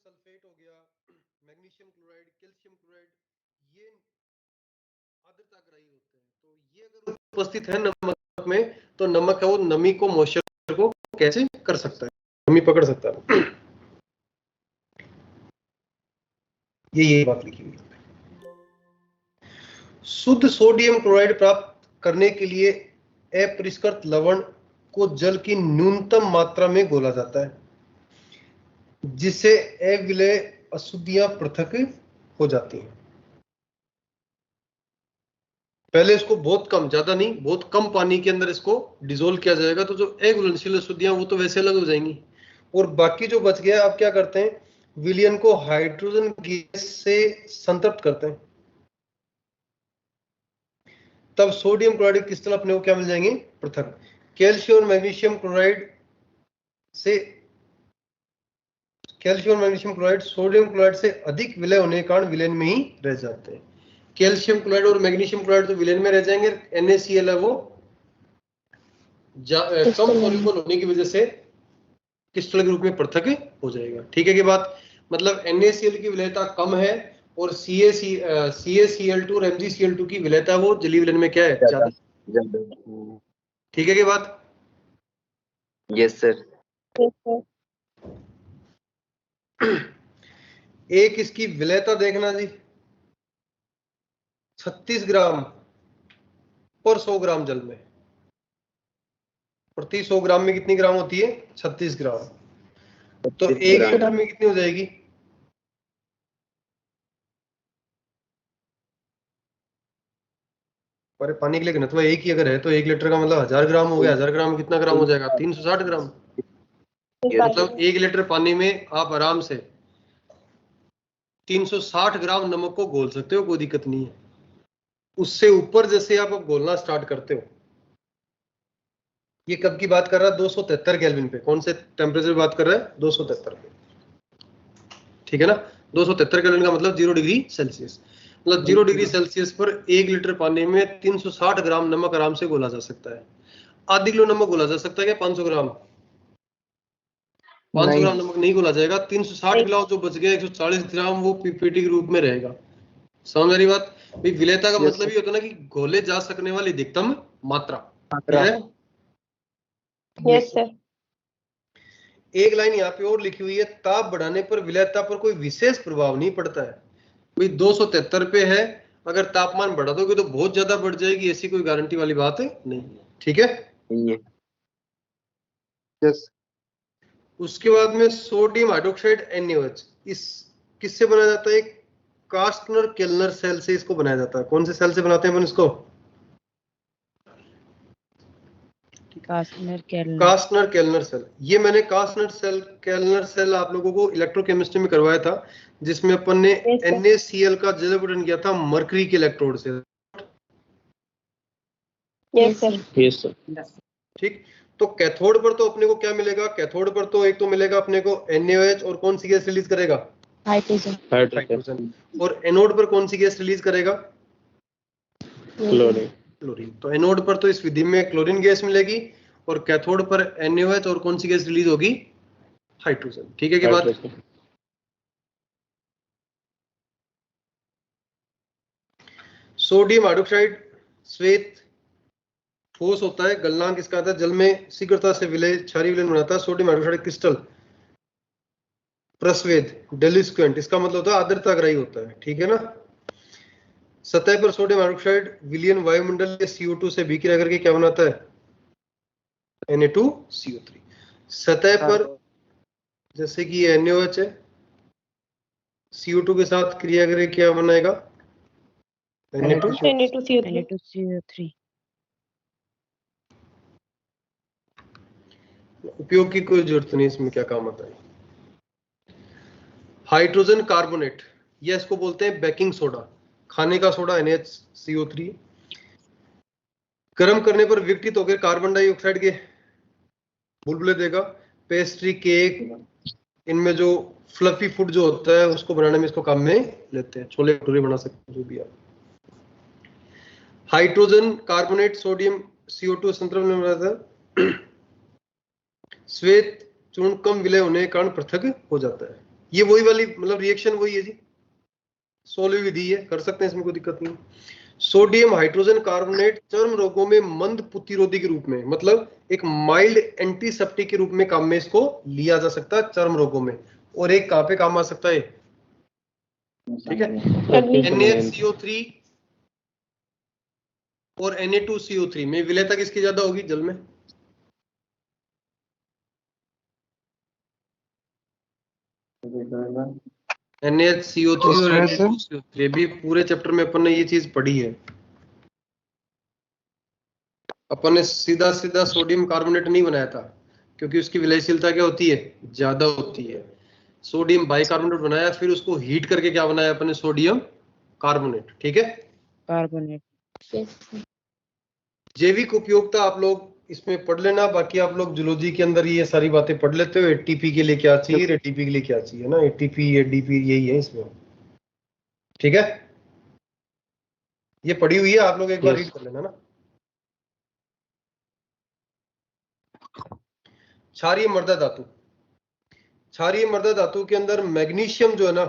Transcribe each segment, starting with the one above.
Sulphate हो गया, magnesium chloride, calcium chloride, ये आर्द्रताग्राही होते हैं। तो ये अगर उपस्थित है नमक में तो नमक है वो नमी को, मॉइस्चर को कैसे कर सकता है, नमी पकड़ सकता है। ये बात लिखी हुई है। शुद्ध सोडियम क्लोराइड प्राप्त करने के लिए अपरिष्कृत लवण को जल की न्यूनतम मात्रा में घोला जाता है, जिससे अविलेय अशुद्धियां पृथक हो जाती हैं। पहले इसको बहुत कम, ज्यादा नहीं, बहुत कम पानी के अंदर इसको डिसोल्व किया जाएगा, तो जो अघुलनशील अशुद्धियां वो तो वैसे अलग हो जाएंगी, और बाकी जो बच गया आप क्या करते हैं, विलयन को हाइड्रोजन गैस से संतृप्त करते हैं, तब सोडियम क्लोराइड क्रिस्टल अपने को क्या मिल जाएंगे, पृथक। कैल्शियम और मैग्नीशियम क्लोराइड सोडियम क्लोराइड से अधिक विलय होने के कारण विलयन में ही रह जाते हैं। कैल्शियम क्लोराइड और मैग्नीशियम क्लोराइड तो विलयन में रह जाएंगे, NaCl है वो कम सोल्यूबल होने की वजह से क्रिस्टल के रूप में पृथक हो जाएगा। ठीक है कि बात, मतलब NaCl की विलयता कम है और CaCl2 और MgCl2 की विलयता वो जलीय विलयन में क्या है, ज्यादा। ठीक है कि बात? Yes sir. एक इसकी विलयता देखना जी, 36 ग्राम पर 100 ग्राम जल में, प्रति 100 ग्राम में कितनी ग्राम होती है, 36 ग्राम। तो 1 लीटर में कितनी हो जाएगी, पर पानी के लिए घनत्व एक ही अगर है तो 1 लीटर का मतलब 1000 ग्राम हो गया। 1000 ग्राम में कितना ग्राम हो जाएगा, 360 ग्राम। मतलब 1 लीटर पानी में आप आराम से 360 ग्राम नमक को घोल सकते हो, कोई दिक्कत नहीं है। उससे ऊपर जैसे आप घोलना स्टार्ट करते हो, ये कब की बात कर रहा है, 273 केल्विन पे। कौन से टेम्परेचर बात कर रहा है, 273 पे। ठीक है ना, 273 केल्विन का मतलब 0 डिग्री सेल्सियस। मतलब 0 डिग्री सेल्सियस पर 1 लीटर पानी में 360 ग्राम नमक आराम से घोला जा सकता है। आधी किलो नमक घोला जा सकता है क्या, 500 ग्राम? 500 ग्राम नमक नहीं घोला जाएगा। 360 ग्राम जो बच गया 140 ग्राम वो पीपीटी के रूप में रहेगा। समझ मेरी बात? विलेयता का मतलब ये होता है ना कि घोले जा सकने वाली अधिकतम मात्रा। Yes sir. एक लाइन यहाँ पे और लिखी हुई है, ताप बढ़ाने पर विलेयता पर कोई विशेष प्रभाव नहीं पड़ता है। भाई 273 पे है, अगर तापमान बढ़ा दोगे तो बहुत ज्यादा बढ़ जाएगी, ऐसी कोई गारंटी वाली बात नहीं। ठीक है, यस। उसके बाद में सोडियम हाइड्रोक्साइड NaOH, इस किससे बनाया जाता है, कास्टनर केल्नर सेल से इसको बनाया जाता है। कौन से सेल से बनाते हैं अपन इसको, कास्टनर केल्नर सेल। ये मैंने कास्टनर केल्नर सेल आप लोगों को इलेक्ट्रोकेमिस्ट्री में करवाया था, जिसमें अपन ने NaCl का जल विघटन किया था मरकरी के इलेक्ट्रोड से। Yes sir. ठीक, तो कैथोड पर तो अपने को क्या मिलेगा, कैथोड पर तो एक तो मिलेगा अपने को NaOH, और कौन सी गैस रिलीज करेगा, हाइड्रोजन। और एनोड पर कौन सी गैस रिलीज करेगा, क्लोरीन। तो एनोड पर तो इस विधि में क्लोरीन गैस मिलेगी, और कैथोड पर NaOH, और कौन सी गैस रिलीज होगी, हाइड्रोजन। ठीक है कि बात? सोडियम हाइड्रोक्साइड श्वेत ठोस होता है, गलनांक इसका आता है, जल में शीघ्रता से विलय, क्षारीय विलयन बनाता है। सोडियम हाइड्रोक्साइड क्रिस्टल प्रस्वेद डेलिस्क्वेंट, इसका मतलब होता है आर्द्रताग्राही होता है। ठीक है ना। सतह पर सोडियम हाइड्रोक्साइड विलयन वायुमंडल के CO2 से विक्रिया करके क्या बनाता है, Na2CO3। सतह पर जैसे कि ये NaOH है, CO2 के साथ क्रिया करके क्या बनाएगा, Na2CO3। उपयोग की कोई जरूरत नहीं, इसमें क्या काम आता है। हाइड्रोजन कार्बोनेट, ये इसको बोलते हैं बेकिंग सोडा, खाने का सोडा NaCO3। गर्म करने पर विघटित होकर कार्बन डाइऑक्साइड के बुलबुले देगा। पेस्ट्री, केक, इनमें जो फ्लफी फूड जो होता है उसको बनाने में इसको काम में लेते हैं, छोले भटूरे बना सकते हैं, जो भी आप। हाइड्रोजन कार्बोनेट सोडियम CO2 संतृप्त में बनाता है। श्वेत चूर्ण कम विलय होने के कारण पृथक हो जाता है। ये वही वाली मतलब रिएक्शन वही है जी, सोलह विधि है, कर सकते हैं, इसमें कोई दिक्कत नहीं। सोडियम हाइड्रोजन कार्बोनेट चर्म रोगों में मंद प्रतिरोधी के रूप में, मतलब एक माइल्ड एंटीसेप्टिक के रूप में काम में इसको लिया जा सकता है चर्म रोगों में। और एक कहां पे काम आ सकता है, ठीक है, NaCO3 और Na2CO3 में विलेयता किसकी ज्यादा होगी जल में? NaCO3 और Na2CO3, भी पूरे चैप्टर में अपन ने ये चीज पढ़ी है। अपन ने सीधा सीधा सोडियम कार्बोनेट नहीं बनाया था, क्योंकि उसकी विलयशीलता क्या होती है, ज्यादा होती है। सोडियम बाइकार्बोनेट बनाया, फिर उसको हीट करके क्या बनाया अपन ने, सोडियम कार्बोनेट, ठीक है। Carbonate. जैविक उपयोगिता आप लोग इसमें पढ़ लेना, बाकी आप लोग जूलॉजी के अंदर ये सारी बातें पढ़ लेते हो। एटीपी के लिए क्या चाहिए, एटीपी के लिए क्या चाहिए ना, एटीपी एडीपी यही है इसमें, ठीक है। ये पढ़ी हुई है, आप लोग एक बार रीड कर लेना ना। क्षारीय मृदा धातु, क्षारीय मृदा धातु के अंदर मैग्नीशियम जो है ना,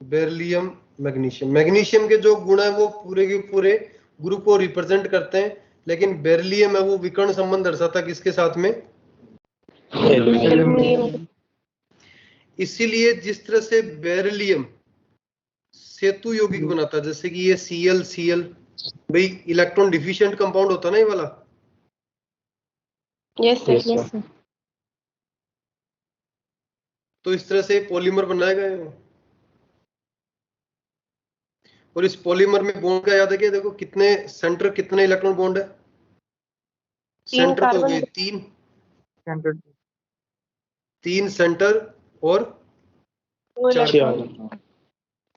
बेरिलियम मैग्नीशियम, मैग्नीशियम के जो गुण है वो पूरे के पूरे ग्रुप को रिप्रेजेंट करते हैं, लेकिन बेरिलियम है वो विकर्ण संबंध दर्शाता है किसके साथ में, इसीलिए जिस तरह से बेरिलियम सेतु यौगिक बनाता है, जैसे कि ये Cl भाई इलेक्ट्रॉन डिफिशिएंट कंपाउंड होता है ना ये वाला, Yes, sir. तो इस तरह से पॉलीमर बनाया गया है। और इस पॉलीमर में बॉन्ड का याद है क्या, देखो कितने सेंटर, कितने इलेक्ट्रॉन बॉन्ड है, सेंटर तो हो गए तीन सेंटर और 4,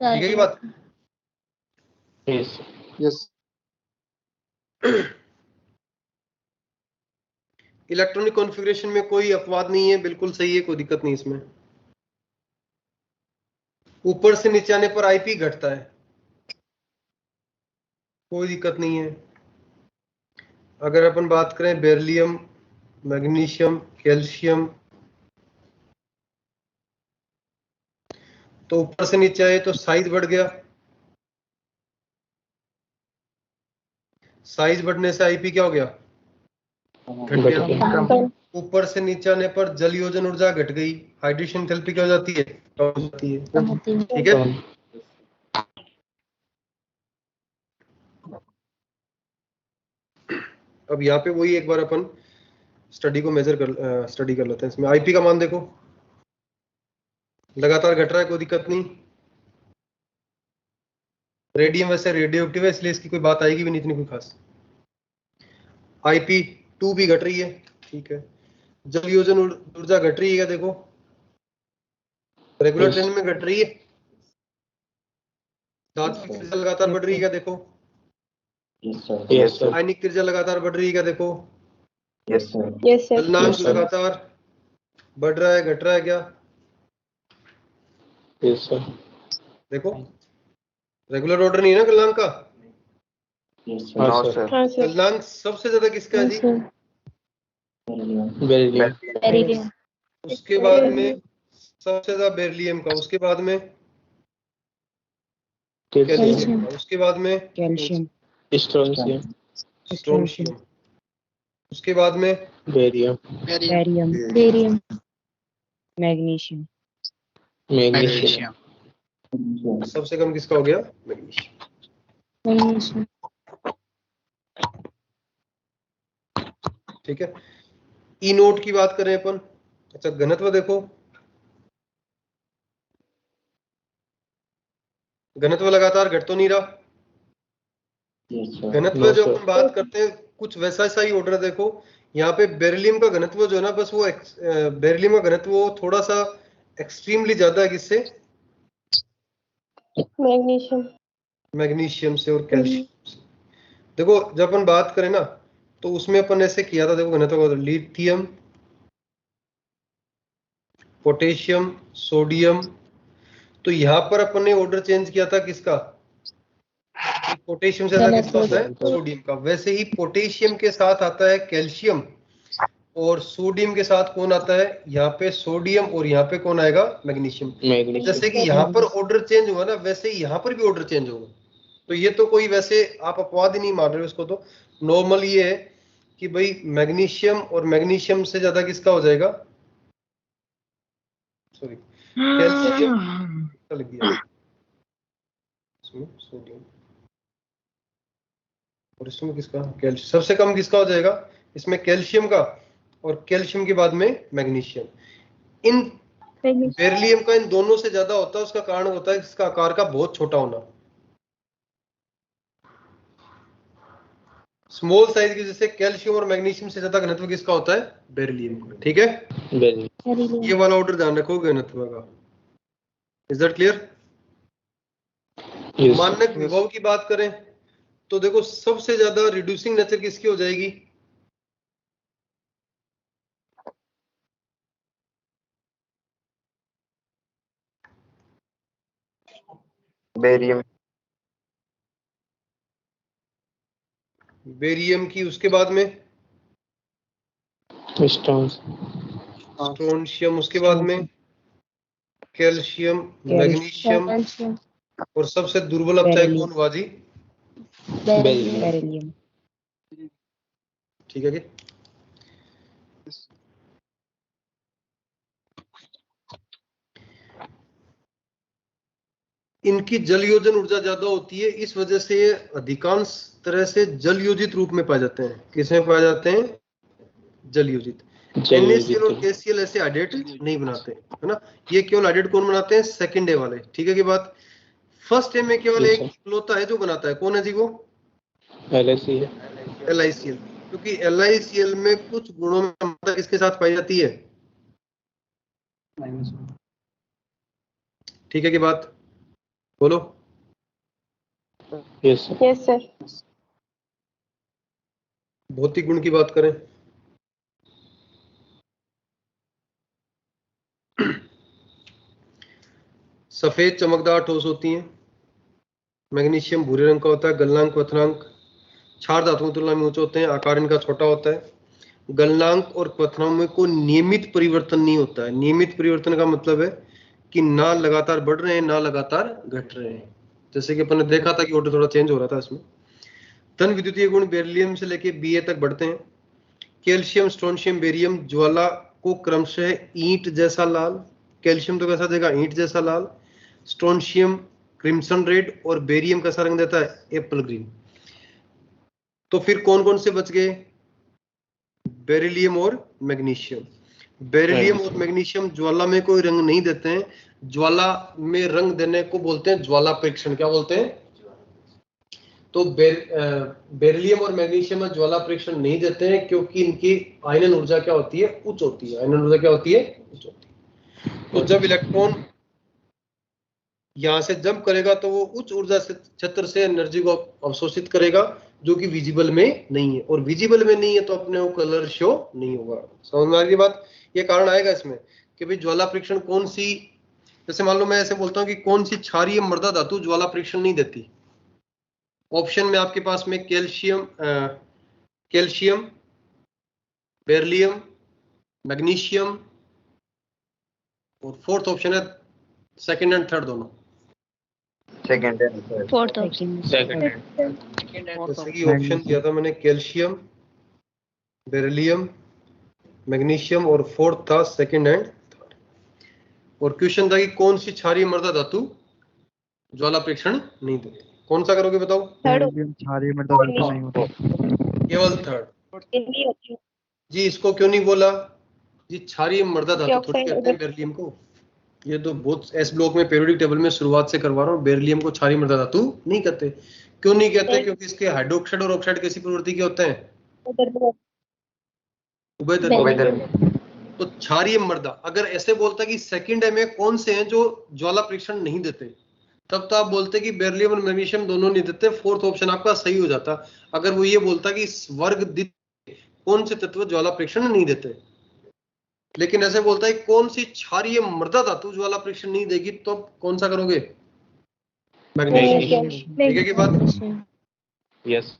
ठीक है ये बात। यस। इलेक्ट्रॉनिक कॉन्फ़िगरेशन में कोई अपवाद नहीं है, बिल्कुल सही है, कोई दिक्कत नहीं इसमें। ऊपर से नीचे आने पर आईपी घटता है, कोई दिक्कत नहीं है। अगर अपन बात करें बेरिलियम, मैग्नीशियम, कैल्शियम, तो ऊपर से नीचे आए तो साइज बढ़ गया, साइज बढ़ने से आईपी क्या हो गया, घट गया। ऊपर से नीचे आने पर जल योजन ऊर्जा घट गई, हाइड्रेशन एंथैल्पी क्या हो जाती है, कम हो जाती है, ठीक है। अब यहाँ पे वही एक बार अपन स्टडी कर लेते हैं। इसमें आईपी का मान देखो लगातार घट रहा है, कोई दिक्कत नहीं। रेडियम वैसे रेडियो एक्टिव है, इसलिए इसकी कोई बात आएगी भी नहीं इतनी कोई खास। IP2 भी घट रही है, ठीक है। जल योजन ऊर्जा घट रही है, क्या देखो रेगुलर ट्रेंड में घट रही है। धात्विक ऊर्जा लगातार बढ़ रही है, क्या देखो। आयनिक ऊर्जा लगातार बढ़ रही है, क्या देखो। Yes, sir. गलनांक लगातार बढ़ रहा है, घट रहा है क्या, देखो रेगुलर ऑर्डर नहीं है ना गलनांक का। गलनांक सबसे ज्यादा किसका है जी, Beryllium. उसके बाद में सबसे ज्यादा बेरिलियम का, उसके बाद में कैल्शियम का, उसके बाद में Calcium. स्ट्रोंशियम, उसके बाद में Barium. Barium. Magnesium. सबसे कम किसका हो गया, मैग्नीशियम, ठीक है। ई नोट की बात करें अपन, अच्छा घनत्व देखो, घनत्व लगातार घट तो नहीं रहा। घनत्व जो अपन बात करते हैं कुछ वैसा सा ही ऑर्डर देखो। यहाँ पे बेरिलियम का घनत्व जो है ना, बस वो बेरिलियम का घनत्व वो थोड़ा सा एक्सट्रीमली ज्यादा है, किससे, मैग्नीशियम से और कैल्शियम से। देखो जब अपन बात करें ना तो उसमें अपन ऐसे किया था, देखो घनत्व लिथियम, पोटेशियम, सोडियम, तो यहाँ पर अपन ने ऑर्डर चेंज किया था किसका, पोटेशियम से ज्यादा किसका होता है, सोडियम का। वैसे ही पोटेशियम के साथ आता है कैल्शियम, और सोडियम के साथ कौन आता है, यहाँ पे सोडियम, और यहाँ पे कौन आएगा, मैग्नीशियम। मैग्नीशियम। जैसे कि यहाँ पर ऑर्डर चेंज हुआ ना, वैसे ही यहाँ पर भी ऑर्डर चेंज होगा। तो ये तो कोई वैसे आप अपवाद ही नहीं मान रहे हो इसको, तो नॉर्मल ये है कि भाई मैग्नीशियम और मैग्नीशियम से ज्यादा किसका हो जाएगा, सॉरी कैल्शियम लग गया इसमें, सोडियम, और इसमें किसका, कैल्शियम। सबसे कम किसका हो जाएगा इसमें, कैल्शियम का, और कैल्शियम के बाद में मैग्नीशियम। इन बेरिलियम का इन दोनों से ज्यादा होता है, उसका कारण होता है इसका आकार का बहुत छोटा होना। स्मॉल साइज की, जैसे कैल्शियम और मैग्नीशियम से ज्यादा घनत्व किसका होता है, बेरिलियम का। ठीक है, ये वाला ऑर्डर ध्यान रखोगे घनत्व का। Is that clear? मानक विभव की बात करें तो देखो सबसे ज्यादा रिड्यूसिंग नेचर किसकी हो जाएगी, बेरियम। बेरियम की, उसके बाद में स्ट्रोंशियम, उसके बाद में कैल्शियम, मैग्नीशियम, और सबसे दुर्बल अब चाहे कौन हुआ जी, बेरिलियम। ठीक है कि इनकी जल योजन ऊर्जा ज्यादा होती है, इस वजह से ये अधिकांश तरह से जल योजित रूप में पाए जाते हैं। किसमें पाए जाते हैं, जल योजित। NaCl और KCl ऐसे हाइड्रेट नहीं बनाते, है ना। ये केवल हाइड्रेट कौन बनाते हैं, सेकंड ए वाले। ठीक है की बात। फर्स्ट ए में केवल एक इकलौता है जो बनाता है, कौन है जी वो, LiCl। क्योंकि LiCl में कुछ गुणों में समानता किसके साथ पाई जाती है, ठीक है की बात, बोलो। Yes sir. भौतिक गुण की बात करें, सफेद चमकदार ठोस होती हैं, मैग्नीशियम भूरे रंग का होता है, गलनांक क्वथनांक क्षार धातुओं की तुलना में ऊंचे होते हैं, आकार इनका छोटा होता है। गलनांक और क्वथनांक में कोई नियमित परिवर्तन नहीं होता है। नियमित परिवर्तन का मतलब है कि ना लगातार बढ़ रहे हैं ना लगातार घट रहे हैं। जैसे कि अपन ने देखा था कि ऑर्डर थोड़ा चेंज हो रहा था इसमें। धन विद्युतीय गुण बेरिलियम से लेके Ba तक बढ़ते हैं। कैल्शियम, स्ट्रोंशियम, बेरियम ज्वाला को क्रमशः ईंट जैसा लाल, कैल्शियम तो कैसा देगा, ईंट जैसा लाल, स्ट्रोंशियम क्रिम्सन रेड, और बेरियम कैसा रंग देता है, एप्पल ग्रीन। तो फिर कौन कौन से बच गए, बेरिलियम और मैग्नीशियम। बेरिलियम और मैग्नीशियम ज्वाला में कोई रंग नहीं देते हैं। ज्वाला में रंग देने को बोलते हैं ज्वाला परीक्षण। क्या बोलते हैं, तो बेरिलियम और मैग्नीशियम में ज्वाला परीक्षण नहीं देते हैं क्योंकि इनकी आयनन ऊर्जा क्या होती है, उच्च होती है। आयनन ऊर्जा क्या होती है, उच्च होती है। तो जब इलेक्ट्रॉन यहां से जंप करेगा तो वो उच्च ऊर्जा क्षेत्र से एनर्जी को अवशोषित करेगा, जो कि विजिबल में नहीं है। और विजिबल में नहीं है तो अपने को कलर शो नहीं होगा। समझ में आ रही बात। ये कारण आएगा इसमें कि भाई ज्वाला परीक्षण कौन सी, जैसे मान लो मैं ऐसे बोलता हूँ कि कौन सी क्षारीय मृदा धातु ज्वाला परीक्षण नहीं देती। ऑप्शन में आपके पास में कैल्शियम, बेरिलियम, मैग्नीशियम, और फोर्थ ऑप्शन है सेकंड एंड थर्ड दोनों। Second and third. Fourth option. जैसे कि ऑप्शन दिया था मैंने कैल्शियम, बेरिलियम, मैग्नीशियम, और फोर्थ था सेकंड एंड थर्ड। और क्वेश्चन था कि कौन सी क्षारीय मृदा धातु ज्वाला परीक्षण नहीं देती। कौन सा करोगे बताओ, क्षारीय मृदा धातु नहीं होती, केवल थर्ड। जी इसको क्यों नहीं बोला जी, क्षारीय मृदा धातु थोड़ी कहते हैं बेरिलियम को। ये तो बहुत एस ब्लॉक में पीरियोडिक टेबल में शुरुआत से करवा रहा हूँ। बेरिलियम को क्षारीय मृदा धातु नहीं कहते। क्यों नहीं कहते, क्योंकि इसके हाइड्रोक्साइड और ऑक्साइड कैसी प्रवृत्ति के होते हैं, उभयधर्मी। तो क्षारीय मृदा अगर ऐसे बोलता कि सेकंड है में कौन से हैं जो ज्वाला परीक्षण नहीं देते, तब तो आप बोलते कि बेरिलियम और मैग्नीशियम दोनों नहीं देते, फोर्थ ऑप्शन आपका सही हो जाता। अगर वो ये बोलता कि वर्ग द्वितीय कौन से तत्व ज्वाला परीक्षण नहीं देते, लेकिन ऐसे बोलता है कौन सी क्षारीय मृदा धातु ज्वाला परीक्षण नहीं देगी, तो कौन सा करोगे, मैग्नीशियम। ठीक है की बात। यस।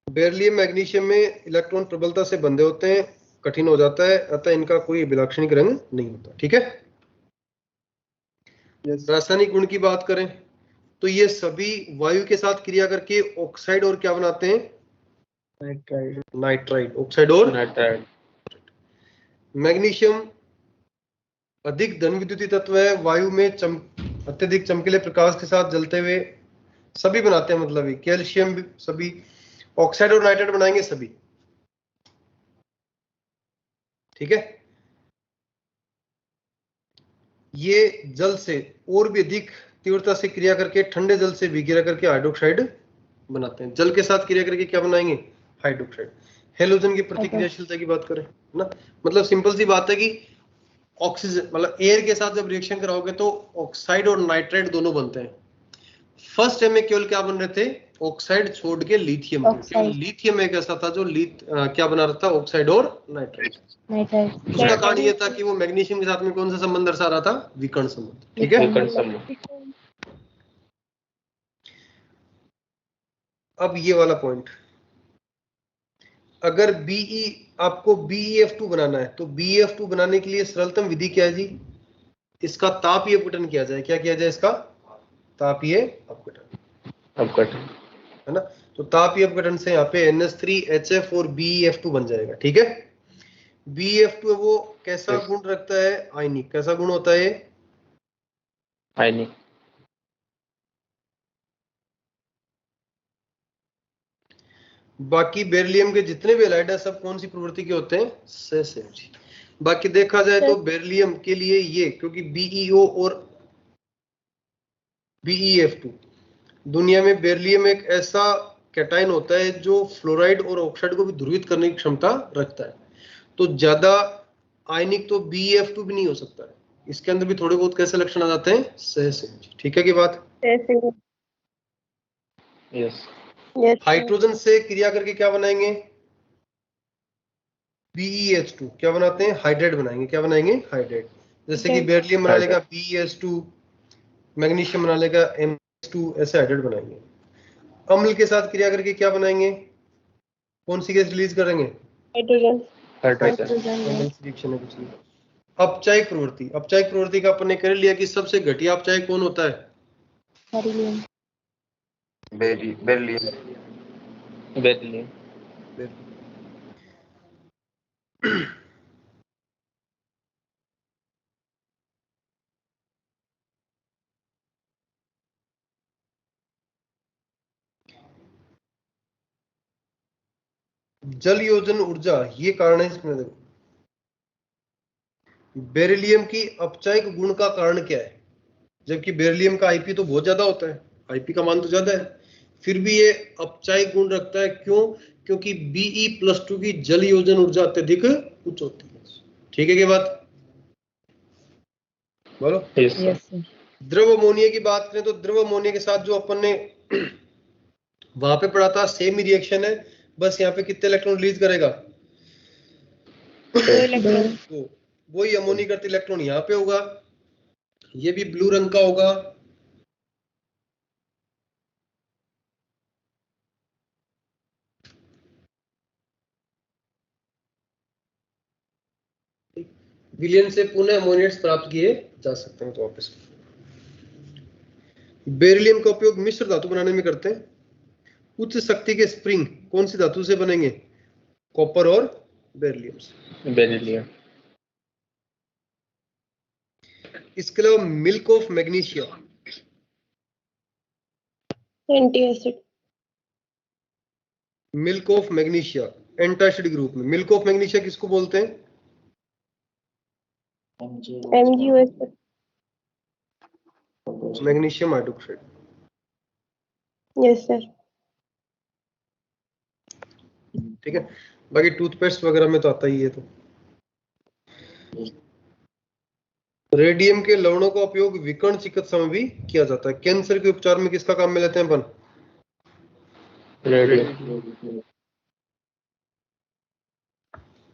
बेरिलियम मैग्नीशियम में इलेक्ट्रॉन प्रबलता से बंधे होते हैं, कठिन हो जाता है, अतः इनका कोई अभिलाक्षणिक रंग नहीं होता। ठीक है। रासायनिक गुण की बात करें तो ये सभी वायु के साथ क्रिया करके ऑक्साइड और क्या बनाते हैं? नाइट्राइड। ऑक्साइड और नाइट्राइड। मैग्नीशियम अधिक धन विद्युतीय तत्व है, वायु में अत्यधिक चमकीले प्रकाश के साथ जलते हुए सभी बनाते हैं, मतलब कैल्शियम भी सभी, ऑक्साइड और नाइट्राइड बनाएंगे सभी। ठीक है। ये जल से और भी अधिक तीव्रता से क्रिया करके ठंडे जल से विकिरण करके हाइड्रोक्साइड बनाते हैं। जल के साथ क्रिया करके क्या बनाएंगे? हाइड्रोक्साइड। हेलोजन की प्रतिक्रियाशीलता की बात करें ना, मतलब सिंपल सी बात है कि ऑक्सीजन मतलब एयर के साथ जब रिएक्शन कराओगे तो ऑक्साइड और नाइट्राइड दोनों बनते हैं। फर्स्ट टाइम में केवल क्या बन रहे थे? ऑक्साइड छोड़ के लिथियम। लिथियम एक ऐसा था जो क्या बना रहा था? ऑक्साइड और नाइट्राइड। उसका कारण ये था कि वो मैग्नीशियम के साथ में कौन सा संबंध दर्शा रहा था? विकर्ण संबंध। ठीक है। अब ये वाला पॉइंट, अगर आपको BeF2 बनाना है तो BeF2 बनाने के लिए सरलतम विधि क्या है जी? इसका तापीय अपघटन किया जाए। क्या किया जाए? इसका तापीय अपघटन, है ना। तो तापीय अपघटन से यहाँ पे NH3HF और BeF2 बन जाएगा। ठीक है। BeF2 वो कैसा गुण रखता है? आयनिक। कैसा गुण होता है? आयनिक। बाकी बेरिलियम के जितने भी हैलाइड है सब कौन सी प्रवृत्ति के होते हैं? सहसंयोजी। बाकी देखा जाए तो बेरिलियम के लिए ये, क्योंकि BeO और BeF2, दुनिया में बेरिलियम एक ऐसा कैटायन होता है जो फ्लोराइड और ऑक्साइड को भी ध्रुवित करने की क्षमता रखता है। तो ज्यादा आयनिक तो BeF2 भी नहीं हो सकता है। इसके अंदर भी थोड़े बहुत कैसे लक्षण आ जाते हैं? सहसंयोजी। ठीक है की बात? यस। हाइड्रोजन से क्रिया करके क्या बनाएंगे? BeH2। क्या बनाते हैं? हाइड्रेट बनाएंगे। क्या बनाएंगे? हाइड्रेट। जैसे कि बेरिलियम बना लेगा BeS2, मैग्नीशियम बना लेगा MgS2, ऐसे हाइड्रेट बनाएंगे। अम्ल के साथ क्रिया करके क्या बनाएंगे? कौन सी गैस रिलीज करेंगे? हाइड्रोजन। रिएक्शन है कुछ नहीं। अपचायक प्रवृत्ति, अपचायक प्रवृत्ति का अपन ने कर लिया कि सबसे घटिया अपचायक कौन होता है? बेरिलियम। बेरिलियम। जल योजन ऊर्जा, ये कारण है इसमें। देखो बेरिलियम की अपचायक गुण का कारण क्या है? जबकि बेरिलियम का आईपी तो बहुत ज्यादा होता है, आईपी का मान तो ज्यादा है, फिर भी ये अपचायक गुण रखता है। क्यों? क्योंकि Be+2 की जल योजन ऊर्जा अत्यधिक उच्च होती है। ठीक है की बात? बोलो। यस। द्रव अमोनिया की बात करें तो द्रव अमोनिया के साथ जो अपन ने वहां पे पढ़ा था सेम ही रिएक्शन है, बस यहाँ पे कितने इलेक्ट्रॉन रिलीज करेगा? 2 इलेक्ट्रॉन। वही अमोनिकृत इलेक्ट्रॉन यहाँ पे होगा, ये भी ब्लू रंग का होगा। विलयन से पुनः अमोनियट्स प्राप्त किए जा सकते हैं। तो वापस बेरिलियम का उपयोग मिश्र धातु बनाने में करते हैं। उच्च शक्ति के स्प्रिंग कौन सी धातु से बनेंगे? कॉपर और बेरिलियम। इसके अलावा milk of magnesia, anti acid. Milk of magnesia antacid group में। मिल्क ऑफ मैग्नीशिया किसको बोलते हैं? MgOH। Magnesium hydroxide. Yes sir. ठीक है। बाकी टूथपेस्ट वगैरह में तो आता ही है। तो रेडियम के लवणों का उपयोग विकर्ण चिकित्सा में भी किया जाता है। कैंसर के उपचार में किसका काम में लेते हैं अपन? रेडियम।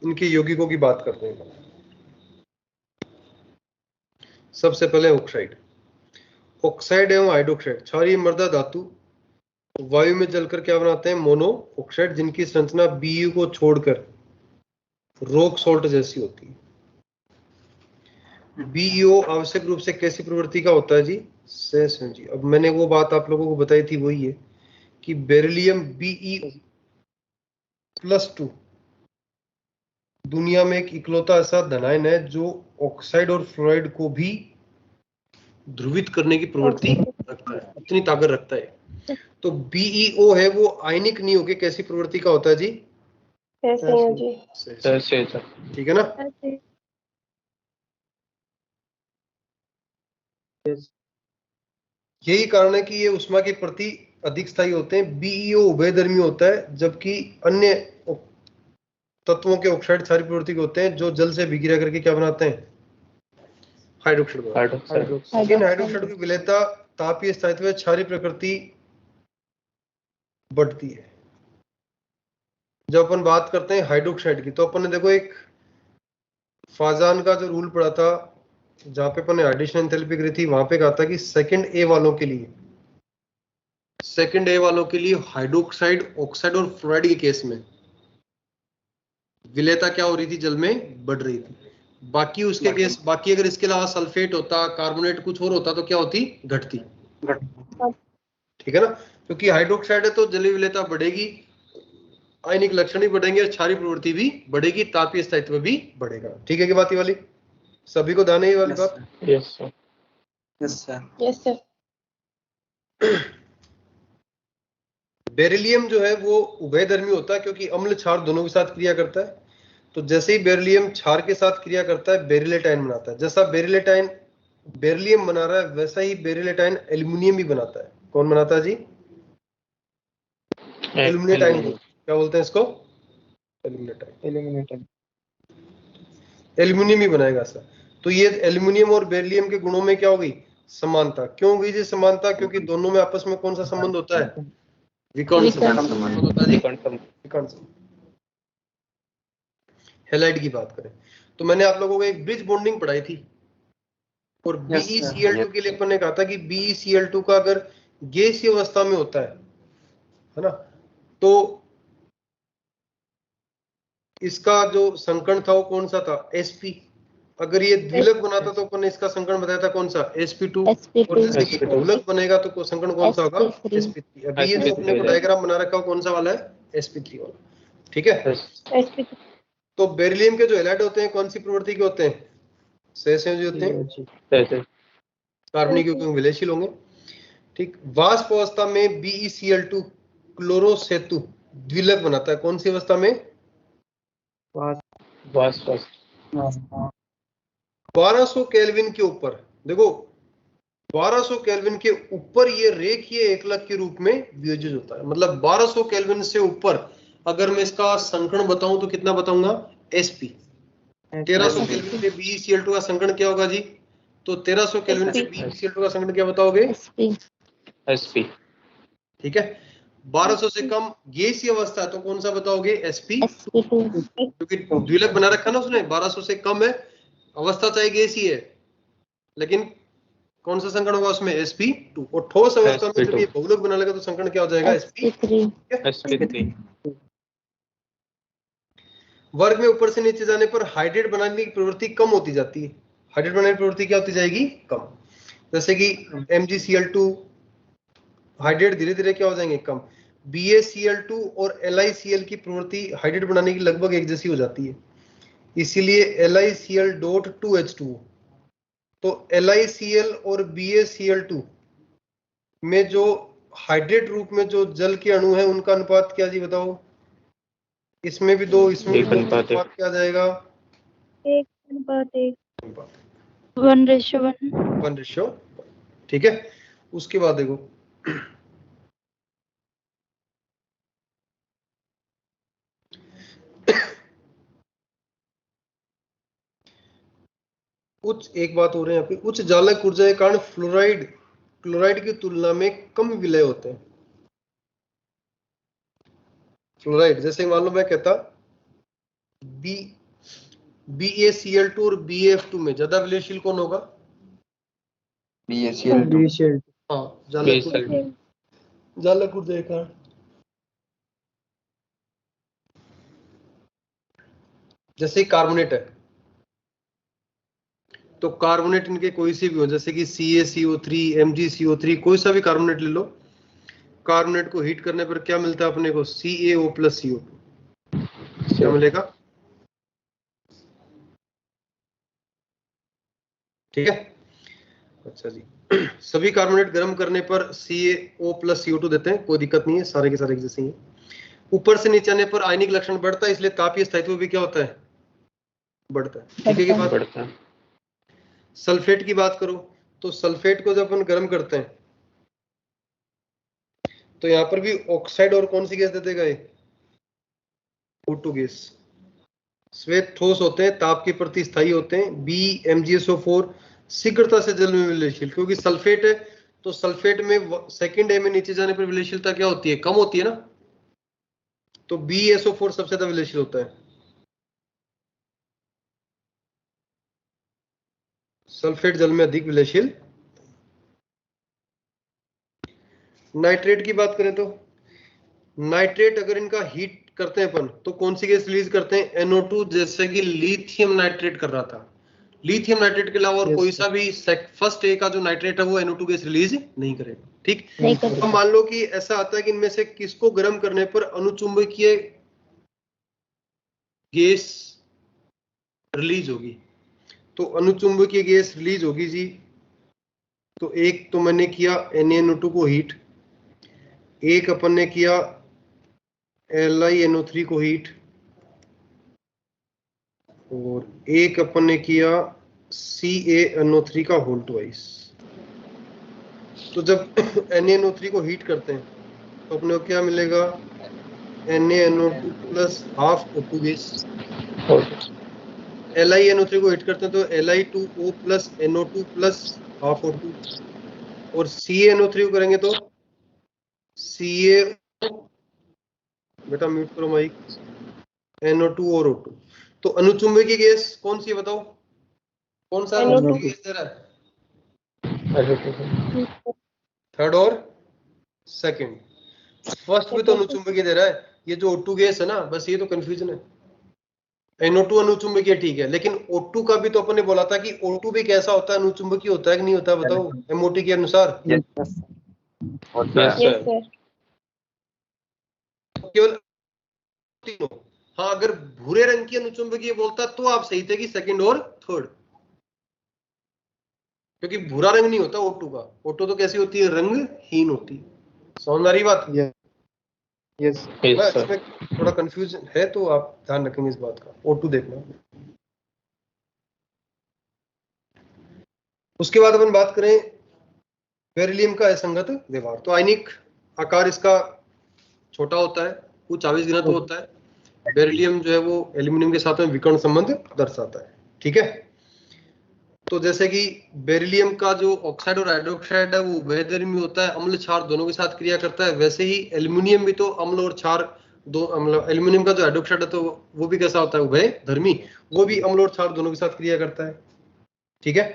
इनके यौगिकों की बात करते हैं। सबसे पहले ऑक्साइड एवं हाइड्रोक्साइड, क्षारीय मृदा धातु वायु में जलकर क्या बनाते हैं? मोनो ऑक्साइड, जिनकी संरचना Bu को छोड़कर रॉक सॉल्ट जैसी होती है। BeO आवश्यक रूप से कैसी प्रवृत्ति का होता है जी? जी। अब मैंने वो बात आप लोगों को बताई थी, वही है कि बेरिलियम Be+2 दुनिया में एक इकलौता ऐसा धनायन है जो ऑक्साइड और फ्लोराइड को भी ध्रुवित करने की प्रवृत्ति रखता है, इतनी ताकत रखता है। तो BeO है वो आयनिक नहीं होके कैसी प्रवृत्ति का होता है जी? जी। ठीक है ना? यही कारण है कि ये उष्मा के प्रति अधिक स्थायी होते हैं। BeO उभयधर्मी होता है, जबकि अन्य तत्वों के ऑक्साइड क्षारीय प्रवृत्ति के होते हैं जो जल से भीगी रह करके क्या बनाते हैं? हाइड्रोक्साइड बनाते हैं। इन हाइड्रोक्साइड की विलेयता तापीय स्थायित्व क्षारीय प्रकृति बढ़ती है। जब अपन बात करते हैं हाइड्रोक्साइड की, तो अपन ने देखो एक फाजान का जो रूल पढ़ा था, जहां पे अपन ने एडिशन एंथैल्पी करी थी, वहां पे कहा था कि सेकंड ए वालों के लिए हाइड्रोक्साइड, ऑक्साइड और फ्लोराइड के केस में विलेयता क्या हो रही थी? जल में बढ़ रही थी। बाकी उसके केस, बाकी अगर इसके अलावा सल्फेट होता, कार्बोनेट कुछ और होता, तो क्या होती? घटती। ठीक है ना? क्योंकि हाइड्रोक्साइड है तो जलीय विलेयता बढ़ेगी, आयनिक लक्षण भी बढ़ेंगे और क्षारीय प्रवृत्ति भी बढ़ेगी, तापीय स्थायित्व भी बढ़ेगा। ठीक है कि बात ये वाली सभी को ध्यान है ये वाली बात? Yes sir. Yes sir. Beryllium जो है वो उभयधर्मी होता है, क्योंकि अम्ल क्षार दोनों के साथ क्रिया करता है। तो जैसे ही बेरिलियम क्षार के साथ क्रिया करता है, बेरिलेटाइन बनाता है। जैसा बेरिलियम बना रहा है, वैसा ही बेरिलेटाइन एल्यूमिनियम भी बनाता है। कौन बनाता है जी? एल्यूमिनेटाइन। क्या बोलते हैं इसको? एल्यूमिनियम ही बनाएगा सर। तो ये एल्यूमिनियम और बेरिलियम के गुणों में क्या हो गई? समानता। क्यों हुई जी समानता? क्योंकि दोनों में आपस में कौन सा संबंध होता है? विकर्ण संबंध होता है जी। विकर्ण संबंध। हैलाइड की बात करें तो मैंने आप लोगों को एक ब्रिज बॉन्डिंग पढ़ाई थी, और BeCl2 के लिए अपन ने कहा था कि BeCl2 का अगर गैसीय अवस्था में होता है ना, तो इसका जो संकर्ण था वो कौन सा था? Sp। अगर ये द्विलक बनाता तो अपन ने इसका संकर्ण बताया था कौन सा? Sp2। और जैसे कि बहुलक बनेगा तो संकर्ण कौन सा होगा? Sp3। अभी ये जो अपने को डायग्राम बना रखा है कौन सा वाला है? Sp3 वाला। ठीक है। तो बेरिलियम के जो हैलाइड होते हैं कौन सी प्रवृत्ति के होते हैं? सहसंयोजी होते हैं, कार्बनिक क्योंकि विलयशील होंगे। ठीक। वाष्प अवस्था में BeCl2 क्लोरो सेतु द्विलक बनाता है। कौन सी अवस्था में? 1200 केल्विन के ऊपर। देखो 1200 केल्विन के ऊपर ये रेखीय एकलक के रूप में वियोजित होता है। मतलब 1200 केल्विन से ऊपर अगर मैं इसका संकर्ण बताऊं तो कितना बताऊंगा? Sp। 1300 केल्विन पे BeCl2 का संकर्ण क्या होगा जी? तो 1300 केल्विन पे BeCl2 का संकर्ण क्या बताओगे? Sp। ठीक है। 1200 से कम गैसीय अवस्था है तो कौन सा बताओगे? Sp। क्योंकि द्विलक बना रखा ना उसने, 1200 से कम है अवस्था, चाहे गैसीय है, लेकिन कौन सा संकर्ण होगा उसमें? Sp2। और ठोस अवस्था में जब ये बहुलक बना लेगा तो संकर्ण क्या हो जाएगा? Sp3। वर्ग में ऊपर से नीचे जाने पर हाइड्रेट बनाने की प्रवृत्ति कम होती जाती है। हाइड्रेट बनाने की प्रवृत्ति क्या होती जाएगी? कम। जैसे कि MgCl2 हाइड्रेट धीरे धीरे क्या हो जाएंगे? कम। BaCl2 और LiCl की प्रवृत्ति हाइड्रेट बनाने की लगभग एक जैसी हो जाती है, इसीलिए LiCl.2H2। तो LiCl और BaCl2 में जो हाइड्रेट रूप में जो जल के अणु है उनका अनुपात क्या जी बताओ? इसमें भी दो, इसमें भी दो, अनुपात क्या जाएगा? 1:1। ठीक है। उसके बाद देखो एक बात हो रही है यहाँ पे, उच्च जालक ऊर्जा के कारण क्लोराइड की तुलना में कम विलय होते हैं। फ्लोराइड जैसे मान लो मैं कहता BaCl2 और BaF2 में ज्यादा विलयशील कौन होगा? BaCl2। हाँ, जालक जालकुर देखा। जैसे कार्बोनेट है तो कार्बोनेट इनके कोई सी भी हो, जैसे कि CaCO3, MgCO3, कोई सा भी कार्बोनेट ले लो, कार्बोनेट को हीट करने पर क्या मिलता है अपने को? CaO plus CO2। क्या मिलेगा? ठीक है, अच्छा जी। सभी कार्बोनेट गर्म करने पर CaO प्लस CO2 देते हैं, कोई दिक्कत नहीं है, सारे के सारे एक जैसे ही हैं। ऊपर से नीचे आने पर आयनिक लक्षण बढ़ता है, इसलिए तापीय स्थायित्व भी क्या होता है? बढ़ता है। ठीक है, की बात। बढ़ता है। सल्फेट की बात करो तो सल्फेट को जब अपन गर्म करते हैं तो यहां पर भी ऑक्साइड और कौन सी गैस देते गए? O2 gas. श्वेत ठोस होते हैं, ताप के प्रति स्थायी होते हैं। BmgSO4 शीघ्रता से जल में विलयशील, क्योंकि सल्फेट है तो सल्फेट में सेकंड ए में नीचे जाने पर विलयशीलता क्या होती है? कम होती है ना, तो BsO4 सबसे ज्यादा विलयशील होता है। सल्फेट जल में अधिक विलयशील। नाइट्रेट की बात करें तो नाइट्रेट अगर इनका हीट करते हैं अपन तो कौन सी गैस रिलीज करते हैं? NO2, जैसे कि लिथियम नाइट्रेट कर रहा था। लिथियम नाइट्रेट के अलावा और कोई सा भी फर्स्ट ए का जो नाइट्रेट है वो NO2 गैस रिलीज नहीं करेगा। ठीक, तो मान लो कि ऐसा आता है कि इनमें से किसको गर्म करने पर अनुचुंबकीय गैस रिलीज होगी? तो अनुचुंबकीय गैस रिलीज होगी जी, तो एक तो मैंने किया NaNO2 को हीट, एक अपन ने किया LiNO3 को हीट, और एक अपन ने किया CaNO3 का होल ट्वाइस। तो जब NaNO3 को हीट करते हैं तो अपने को क्या मिलेगा? NaNO2 plus half O2 gas. LiNO3 को हीट करते हैं तो Li2O plus NO2 plus half O2, और CaNO3 को करेंगे तो Ca, बेटा म्यूट करो माइक, NO2 और O2। तो अनुचुंबकीय गैस कौन सी है बताओ? कौन सा अनुचुंबकीय गैस दे रहा है? थर्ड और सेकंड। फर्स्ट भी तो अनुचुंबकीय दे रहा है, ये जो O2 गैस है ना, बस ये तो कंफ्यूजन है। NO2 अनुचुंबकीय ठीक है, लेकिन O2 का भी तो अपन ने बोला था कि O2 भी कैसा होता है? अनुचुंबकीय होता है कि नहीं होता? बताओ MOT के अनुसार। केवल तीनों। हाँ, अगर भूरे रंग की अनुचुंबकीय बोलता तो आप सही थे कि सेकंड और थर्ड, क्योंकि भूरा रंग नहीं होता O2 का। O2 तो कैसी होती है? रंगहीन होती है। समझ आ रही बात? यस इसमें थोड़ा कंफ्यूजन है तो आप ध्यान रखेंगे इस बात का। O2 देखना। उसके बाद अपन बात करें बेरिलियम का असंगत व्यवहार। तो आयनिक आकार इसका छोटा होता है, कुछ 24 घनत्व होता है। बेरिलियम जो है वो एल्यूमिनियम के साथ में विकर्ण संबंध दर्शाता है। ठीक है, तो जैसे कि बेरिलियम का जो ऑक्साइड और हाइड्रोक्साइड है वो उभयधर्मी होता है, अम्ल क्षार दोनों के साथ क्रिया करता है। वैसे ही एल्यूमिनियम भी तो अम्ल और क्षार दो, मतलब एल्यूमिनियम का जो हाइड्रोक्साइड है तो वो भी कैसा होता है? उभयधर्मी, वो भी अम्ल और क्षार दोनों के साथ क्रिया करता है। ठीक है,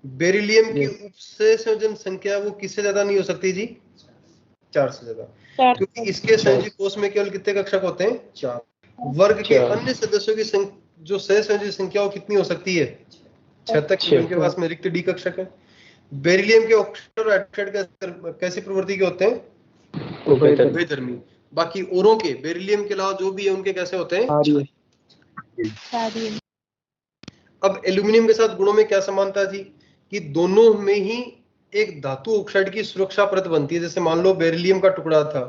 बेरिलियम की उपसंयोजन संख्या वो किससे ज्यादा नहीं हो सकती जी? 4 से ज्यादा, क्योंकि इसके संयोजी कोष में केवल कितने कक्षक होते हैं? 4। वर्ग के अन्य सदस्यों की जो सहसंयोजी संख्या वो कितनी हो सकती है? 6 तक, क्योंकि उनके पास में रिक्त डी कक्षक है। बेरिलियम के ऑक्साइड और हाइड्रोक्साइड कैसी प्रवृत्ति के होते हैं? उभयधर्मी। बाकी औरों के, बेरिलियम के अलावा जो भी है उनके कैसे होते हैं? क्षारीय। अब एल्यूमिनियम के साथ गुणों में क्या समानता है जी? कि दोनों में ही एक धातु ऑक्साइड की सुरक्षा परत बनती है। जैसे मान लो बेरिलियम का टुकड़ा था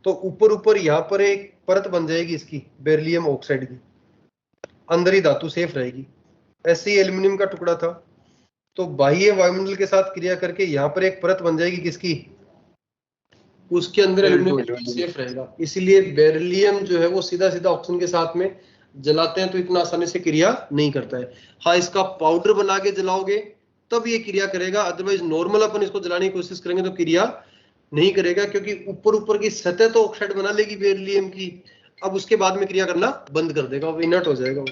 तो ऊपर यहाँ पर एक परत बन जाएगी इसकी, बेरिलियम ऑक्साइड की, अंदर ही धातु सेफ रहेगी। ऐसे ही एल्यूमिनियम का टुकड़ा था तो बाह्य वायुमंडल के साथ क्रिया करके यहाँ पर एक परत बन जाएगी किसकी? उसके अंदर एल्यूमिनियम सेफ रहेगा। इसलिए बेरिलियम जो है वो सीधा सीधा ऑक्सीजन के साथ में जलाते हैं तो इतना आसानी से क्रिया नहीं करता है। हाँ, इसका पाउडर बना के जलाओगे तब ये क्रिया करेगा, अदरवाइज नॉर्मल अपन इसको जलाने की कोशिश करेंगे तो क्रिया नहीं करेगा, क्योंकि ऊपर की सतह तो ऑक्साइड बना लेगी बेरिलियम की, अब उसके बाद में क्रिया करना बंद कर देगा, वो इनर्ट हो जाएगा।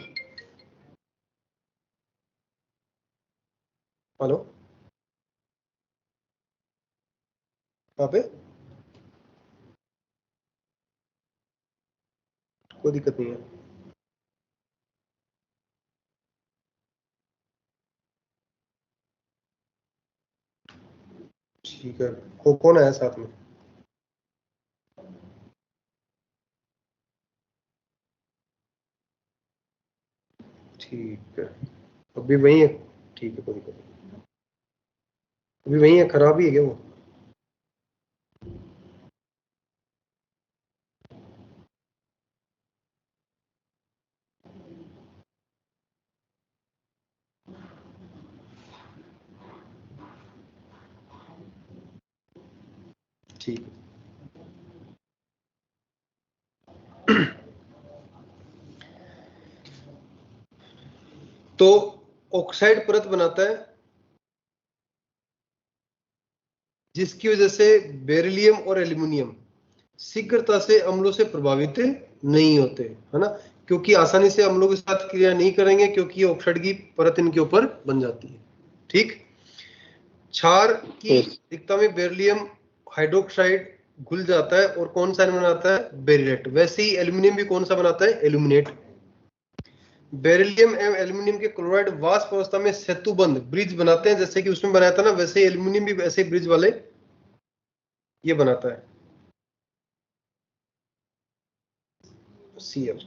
हेलो। वहां पे कोई दिक्कत नहीं है। ठीक है, कौन आया साथ में? ठीक है, अभी वही है। ठीक है, कोई दिक्कत नहीं, अभी वही है। खराब ही है क्या वो? ठीक है। तो ऑक्साइड परत बनाता है जिसकी वजह से बेरिलियम और एल्यूमिनियम शीघ्रता से अम्लों से प्रभावित नहीं होते, है ना, क्योंकि आसानी से अम्लों के साथ क्रिया नहीं करेंगे क्योंकि ऑक्साइड की परत इनके ऊपर बन जाती है। ठीक, क्षार की अधिकता में बेरिलियम हाइड्रोक्साइड घुल जाता है और कौन सा बनाता है? बेरिलेट। वैसे ही एल्यूमिनियम भी कौन सा बनाता है? एल्यूमिनेट। बेरिलियम एवं एल्यूमिनियम के क्लोराइड वाष्प अवस्था में सेतुबंध ब्रिज बनाते हैं, जैसे कि उसमें बनाया था ना, वैसे ही एल्यूमिनियम भी वैसे ब्रिज वाले ये बनाता है Cl,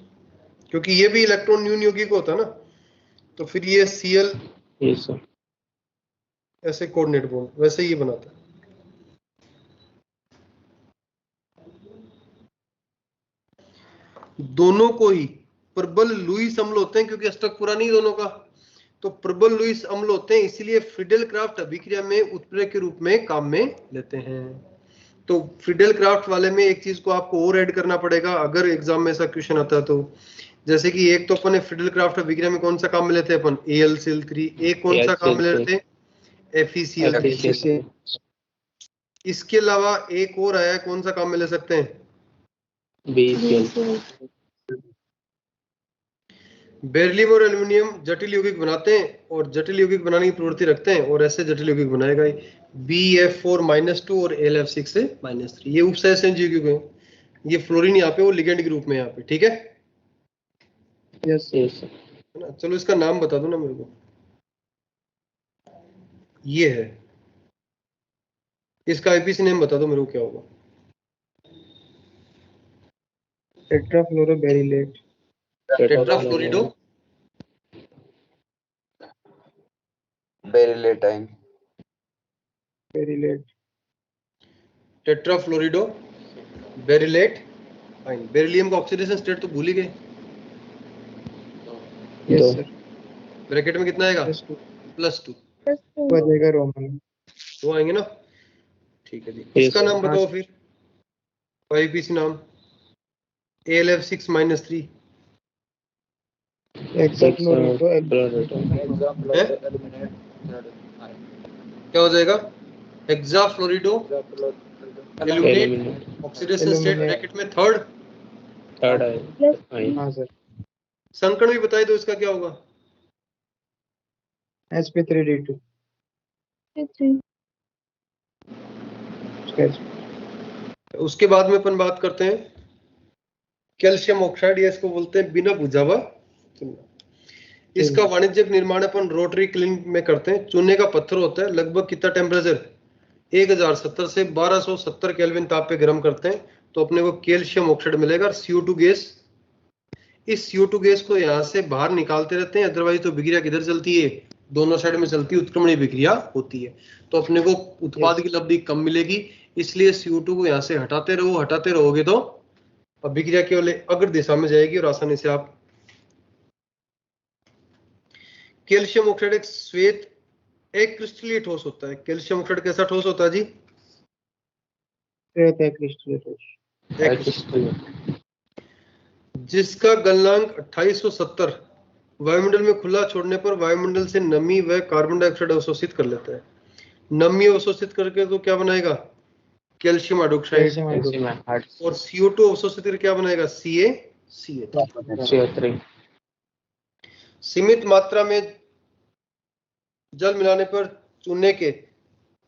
क्योंकि ये भी इलेक्ट्रॉन न्यून यौगिक होता है ना, तो फिर ये Cl ऐसे कोऑर्डिनेट बॉन्ड वैसे ही बनाता है। दोनों को ही प्रबल लुईस अम्ल होते हैं, क्योंकि अष्टक पूरा नहीं दोनों का, तो प्रबल लुईस अम्ल होते हैं, इसीलिए फ्रीडेलक्राफ्ट अभिक्रिया में उत्प्रेरक के रूप में काम में लेते हैं। तो फ्रीडेलक्राफ्ट वाले में एक चीज को आपको और ऐड करना पड़ेगा अगर एग्जाम में ऐसा क्वेश्चन आता है तो, जैसे कि एक तो अपन ने फ्रीडेलक्राफ्ट अभिक्रिया में कौन सा काम में लेते हैं अपन? AlCl3। एक कौन सा काम में लेते हैं? FeCl3। इसके अलावा एक और आया, कौन सा काम में ले सकते हैं? BCl। बेरिलियम और एल्यूमिनियम जटिल यौगिक बनाते हैं और जटिल यौगिक बनाने की प्रवृत्ति रखते हैं, और ऐसे जटिल यौगिक बनाएगा ही BF4-2 और AlF6-3। ये उपसहसंयोजी यौगिक हैं। ये फ्लोरीन यहाँ पे वो लिगेंड के रूप में यहाँ पे। ठीक है, यस है ना? चलो इसका नाम बता दो ना मेरे को। ये है, इसका आईपीसी नेम बता दो मेरे को, क्या होगा? टेट्राफ्लोरोबेरिलेट। टेट्राफ्लोरिडो बेरिलेटाइन। बेरिलेट। टेट्राफ्लोरिडो बेरिलेट आइन। बेरिलियम का ऑक्सीडेशन स्टेट तो भूल ही गए। Yes sir. ब्रैकेट में कितना आएगा? +2 बजेगा रोमन। तो आएंगे ना। ठीक है जी, इसका नाम बताओ फिर, आईपीसी नाम। AlF6-3। क्या हो जाएगा? हेक्साफ्लोरिडो एल्यूमिनेट, ऑक्सीडेशन स्टेट ब्रैकेट में थर्ड आएगा। हाँ सर। संकरण भी बताई दो, इसका क्या होगा? sp3d2। उसके बाद में अपन बात करते हैं कैल्शियम ऑक्साइड, या इसको बोलते हैं बिना बुझा हुआ चूना। इसका वाणिज्यिक निर्माण अपन रोटरी क्लिनिक में करते हैं। चूने का पत्थर होता है, लगभग कितना टेम्परेचर? 1070 से 1270 केल्विन ताप पे गर्म करते हैं तो अपने को कैल्शियम ऑक्साइड मिलेगा। CO2 गैस, इस CO2 गैस को यहाँ से बाहर निकालते रहते हैं, अदरवाइज तो विक्रिया किधर चलती है? दोनों साइड में चलती है, उत्क्रमणीय विक्रिया होती है, तो अपने को उत्पाद की लब्धि कम मिलेगी। इसलिए CO2 को यहाँ से हटाते रहोगे तो अभिक्रिया केवल अग्र दिशा में जाएगी और आसानी से आप। कैल्शियम ऑक्साइड एक श्वेत एक क्रिस्टलीय ठोस होता है। कैल्शियम ऑक्साइड कैसा ठोस होता है जी? जिसका गलनांक 2870 वायुमंडल में खुला छोड़ने पर वायुमंडल से नमी व कार्बन डाइऑक्साइड अवशोषित कर लेता है। नमी अवशोषित करके तो क्या बनाएगा? Calcium hydroxide. और CO2 अवशोषित करके क्या बनाएगा? CaCO3। सीमित मात्रा में जल मिलाने पर चूने के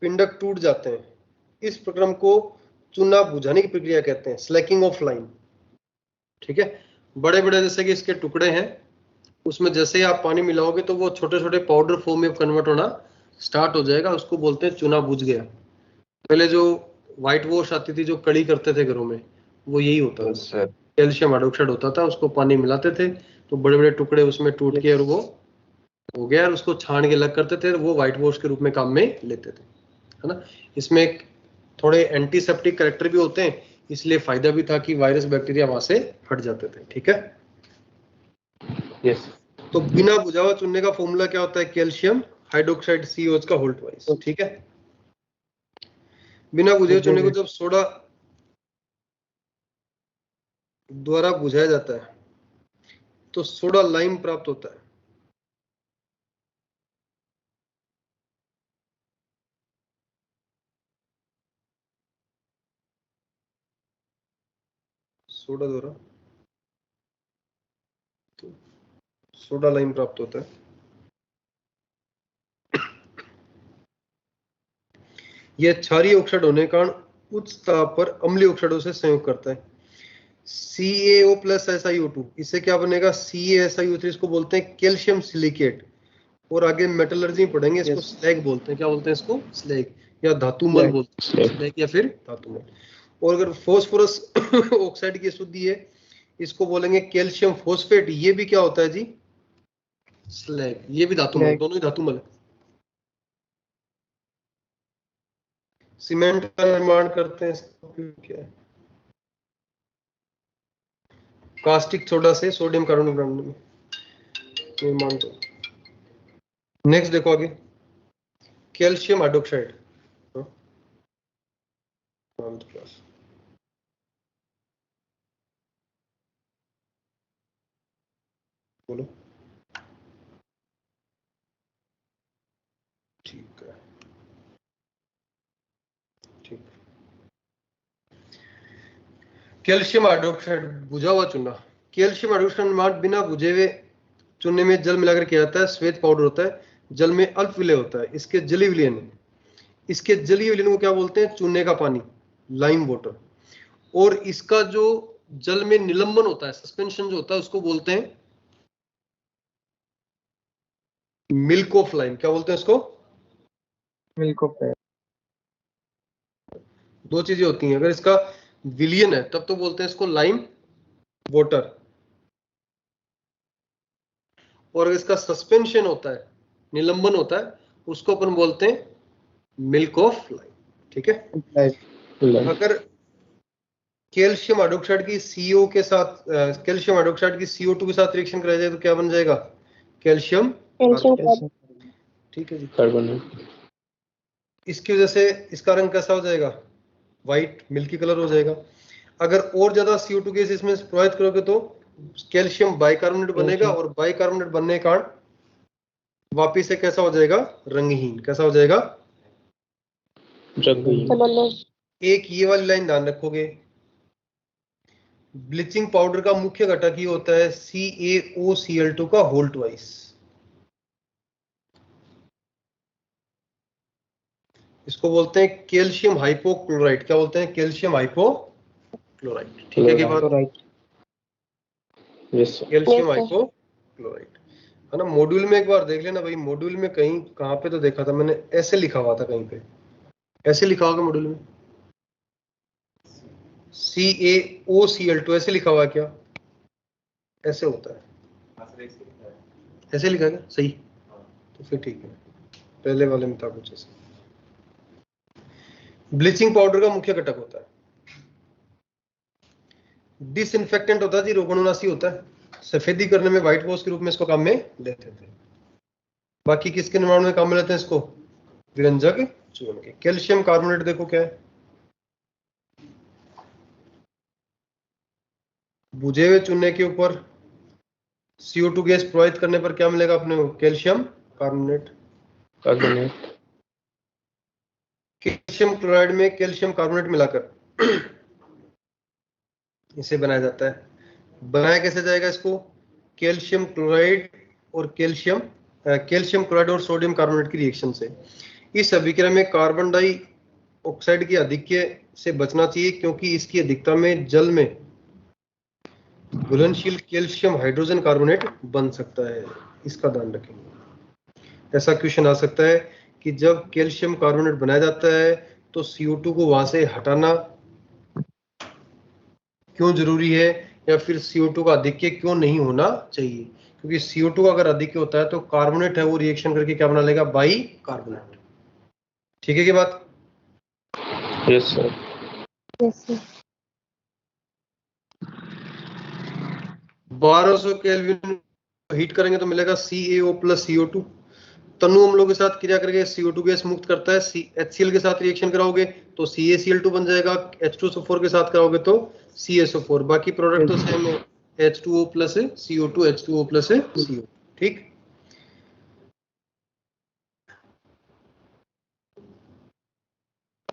पिंडक टूट जाते हैं। इस प्रक्रम को चूना बुझाने की प्रक्रिया कहते हैं, स्लैकिंग ऑफ लाइन। ठीक है, बड़े बड़े जैसे कि इसके टुकड़े हैं, उसमें जैसे ही आप पानी मिलाओगे तो वो छोटे छोटे पाउडर फॉर्म में कन्वर्ट होना स्टार्ट हो जाएगा, उसको बोलते हैं चूना बुझ गया। पहले जो व्हाइट वॉश आती थी, जो कड़ी करते थे घरों में, वो यही होता था, कैल्शियम हाइड्रोक्साइड होता था, उसको पानी मिलाते थे तो बड़े बड़े टुकड़े उसमें टूट के और वो हो गया, और उसको छान के अलग करते थे, वो व्हाइट वॉश के रूप में काम में लेते थे, है ना। इसमें थोड़े एंटीसेप्टिक कैरेक्टर भी होते हैं, इसलिए फायदा भी था कि वायरस बैक्टीरिया वहां से हट जाते थे। ठीक है, यस। तो बिना बुझा हुआ चूने का फॉर्मूला क्या होता है, कैल्शियम हाइड्रोक्साइड COH का होल ट्वाइस। ठीक है, बिना बुझे हुए चूने को जब सोडा द्वारा बुझाया जाता है तो सोडा लाइम प्राप्त होता है। सोडा द्वारा तो सोडा लाइम प्राप्त होता है। यह क्षारीय ऑक्साइड होने के कारण उच्च ताप पर अम्लीय ऑक्साइडों से संयोग करता है। CaO प्लस SiO2, इससे क्या बनेगा, CaSiO3, इसको बोलते हैं कैल्शियम सिलिकेट। और आगे मेटलर्जी में पढ़ेंगे, इसको स्लैग बोलते हैं। क्या बोलते हैं इसको, स्लैग या धातुमल बोलते हैं, स्लैग या फिर धातुमल। और अगर फास्फोरस ऑक्साइड की अशुद्धि है, इसको बोलेंगे कैल्शियम फॉस्फेट। ये भी क्या होता है जी, स्लैग। ये भी धातुमल, दोनों ही धातुमल है। सीमेंट का निर्माण करते हैं, इसका क्या है, कास्टिक सोडा से सोडियम कार्बोनेट में निर्माण करते हैं। नेक्स्ट देखो आगे, कैल्शियम हाइड्रोक्साइड। बोलो। ठीक है, ठीक। कैल्शियम हाइड्रोक्साइड बुझा हुआ चूना। कैल्शियम हाइड्रोक्साइड निर्माण बिना बुझे हुए चूने में जल मिलाकर किया जाता है। श्वेत पाउडर होता है, जल में अल्प विलय होता है। इसके जलीय विलयन है, इसके जलीय विलयन को क्या बोलते हैं, चूने का पानी, लाइम वाटर। और इसका जो जल में निलंबन होता है, सस्पेंशन जो होता है, उसको बोलते हैं मिल्क ऑफ लाइम। क्या बोलते हैं इसको, मिल्क ऑफ लाइम। दो चीजें होती हैं, अगर इसका विलयन है तब तो बोलते हैं इसको लाइम वाटर, और अगर इसका सस्पेंशन होता है, निलंबन होता है, उसको अपन बोलते हैं मिल्क ऑफ लाइम। ठीक है, अगर कैल्शियम हाइड्रोक्साइड की CO के साथ, कैल्शियम हाइड्रोक्साइड की CO2 के साथ रिएक्शन कराया जाए तो क्या बन जाएगा, कैल्शियम कार्बोनेट। ठीक है जी, कार्बोनेट। इसकी वजह से इसका रंग कैसा हो जाएगा, व्हाइट मिल्की कलर हो जाएगा। अगर और ज्यादा CO2 गैस इसमें प्रवाहित करोगे तो कैल्शियम बाइकार्बोनेट बनेगा, और बाइकार्बोनेट बनने के कारण वापिस से कैसा हो जाएगा, रंगहीन। कैसा हो जाएगा, रंगहीन। एक ये वाली लाइन ध्यान रखोगे, ब्लीचिंग पाउडर का मुख्य घटक ये होता है CaOCl2 का होल ट्वाइस। इसको बोलते हैं कैल्शियम हाइपोक्लोराइड। क्या बोलते हैं, कैल्शियम हाइपोक्लोराइड। ठीक है, की बात, कैल्शियम हाइपोक्लोराइड, है ना। मॉड्यूल में एक बार देख लेना भाई, मॉड्यूल में कहीं कहां पे तो देखा था मैंने, ऐसे लिखा हुआ था कहीं पे, ऐसे लिखा होगा मॉड्यूल में, CaOCl2 ऐसे लिखा हुआ है क्या, ऐसे होता है, ऐसे लिखा क्या, सही, तो फिर ठीक है, पहले वाले में था कुछ ऐसे। ब्लीचिंग पाउडर का मुख्य घटक होता है, डिसइंफेक्टेंट होता है जी, रोगाणुनाशी होता है, सफेदी करने में व्हाइट वॉश के रूप में इसको काम में लेते थे। बाकी किसके निर्माण में काम में लेते हैं इसको, विरंजक चूर्ण के। कैल्शियम कार्बोनेट देखो क्या है, बुझे हुए चूने के ऊपर CO2 गैस प्रवाहित करने पर क्या मिलेगा अपने को, कैल्शियम कार्बोनेट। कैल्शियम क्लोराइड में कैल्शियम कार्बोनेट मिलाकर इसे बनाया जाता है। बनाया कैसे जाएगा इसको, कैल्शियम क्लोराइड और कैल्शियम क्लोराइड और सोडियम कार्बोनेट की रिएक्शन से। इस अभिक्रिया में कार्बन डाई ऑक्साइड के आधिक्य से बचना चाहिए, क्योंकि इसकी अधिकता में जल में घुलनशील कैल्शियम हाइड्रोजन कार्बोनेट बन सकता है। इसका ध्यान रखेंगे। ऐसा क्वेश्चन आ सकता है कि जब कैल्शियम कार्बोनेट बनाया जाता है तो CO2 को वहां से हटाना क्यों जरूरी है, या फिर CO2 का अधिक्य क्यों नहीं होना चाहिए? क्योंकि CO2 का अगर अधिक्य होता है तो कार्बोनेट है वो रिएक्शन करके क्या बना लेगा? By carbonate. ठीक है की बात? Yes sir. Yes, sir. 1200 kelvin heat करेंगे तो मिलेगा CaO प्लस CO2। तनु अम्लों के साथ क्रिया करके CO2 गैस मुक्त करता है। HCl के साथ रिएक्शन कराओगे तो CaCl2 बन जाएगा। H2SO4 के साथ कराओगे तो CaSO4। बाकी प्रोडक्ट तो सेम है, H2O plus CO2, H2O plus CO। ठीक,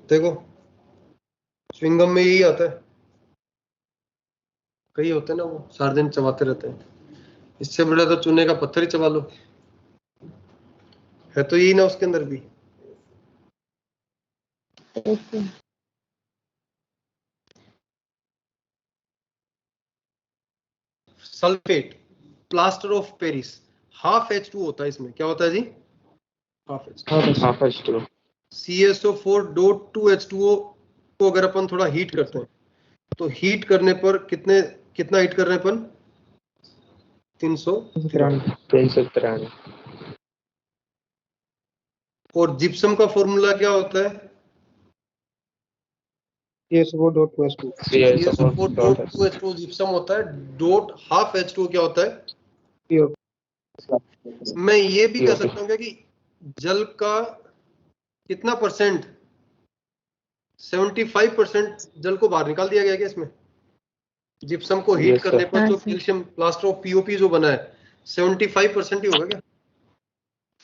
देखो च्युइंगम में यही आता है, कई होते हैं ना वो सारा दिन चबाते रहते हैं। इससे बड़ा तो चूने का पत्थर ही चबा लो, है तो यही ना उसके अंदर भी। Yes, sir. Sulphate, plaster of Paris, half H2 होता है इसमें। क्या होता है जी? Half H2। Half H2। CSO4 dot 2H2O को अगर अपन थोड़ा हीट करते हैं तो हीट करने पर कितना हीट कर रहे हैं अपन? 393। और जिप्सम का फॉर्मूला क्या होता है? CSO dot 2H2। CSO4 dot 2H2 gypsum होता है। डॉट हाफ H2O क्या होता है? CO। मैं ये भी कह सकता हूँ कि जल का कितना परसेंट, 75% जल को बाहर निकाल दिया गया क्या इसमें? जिप्सम को हीट करने पर जो कैल्शियम प्लास्टर ऑफ POP जो बना है 75% ही होगा क्या?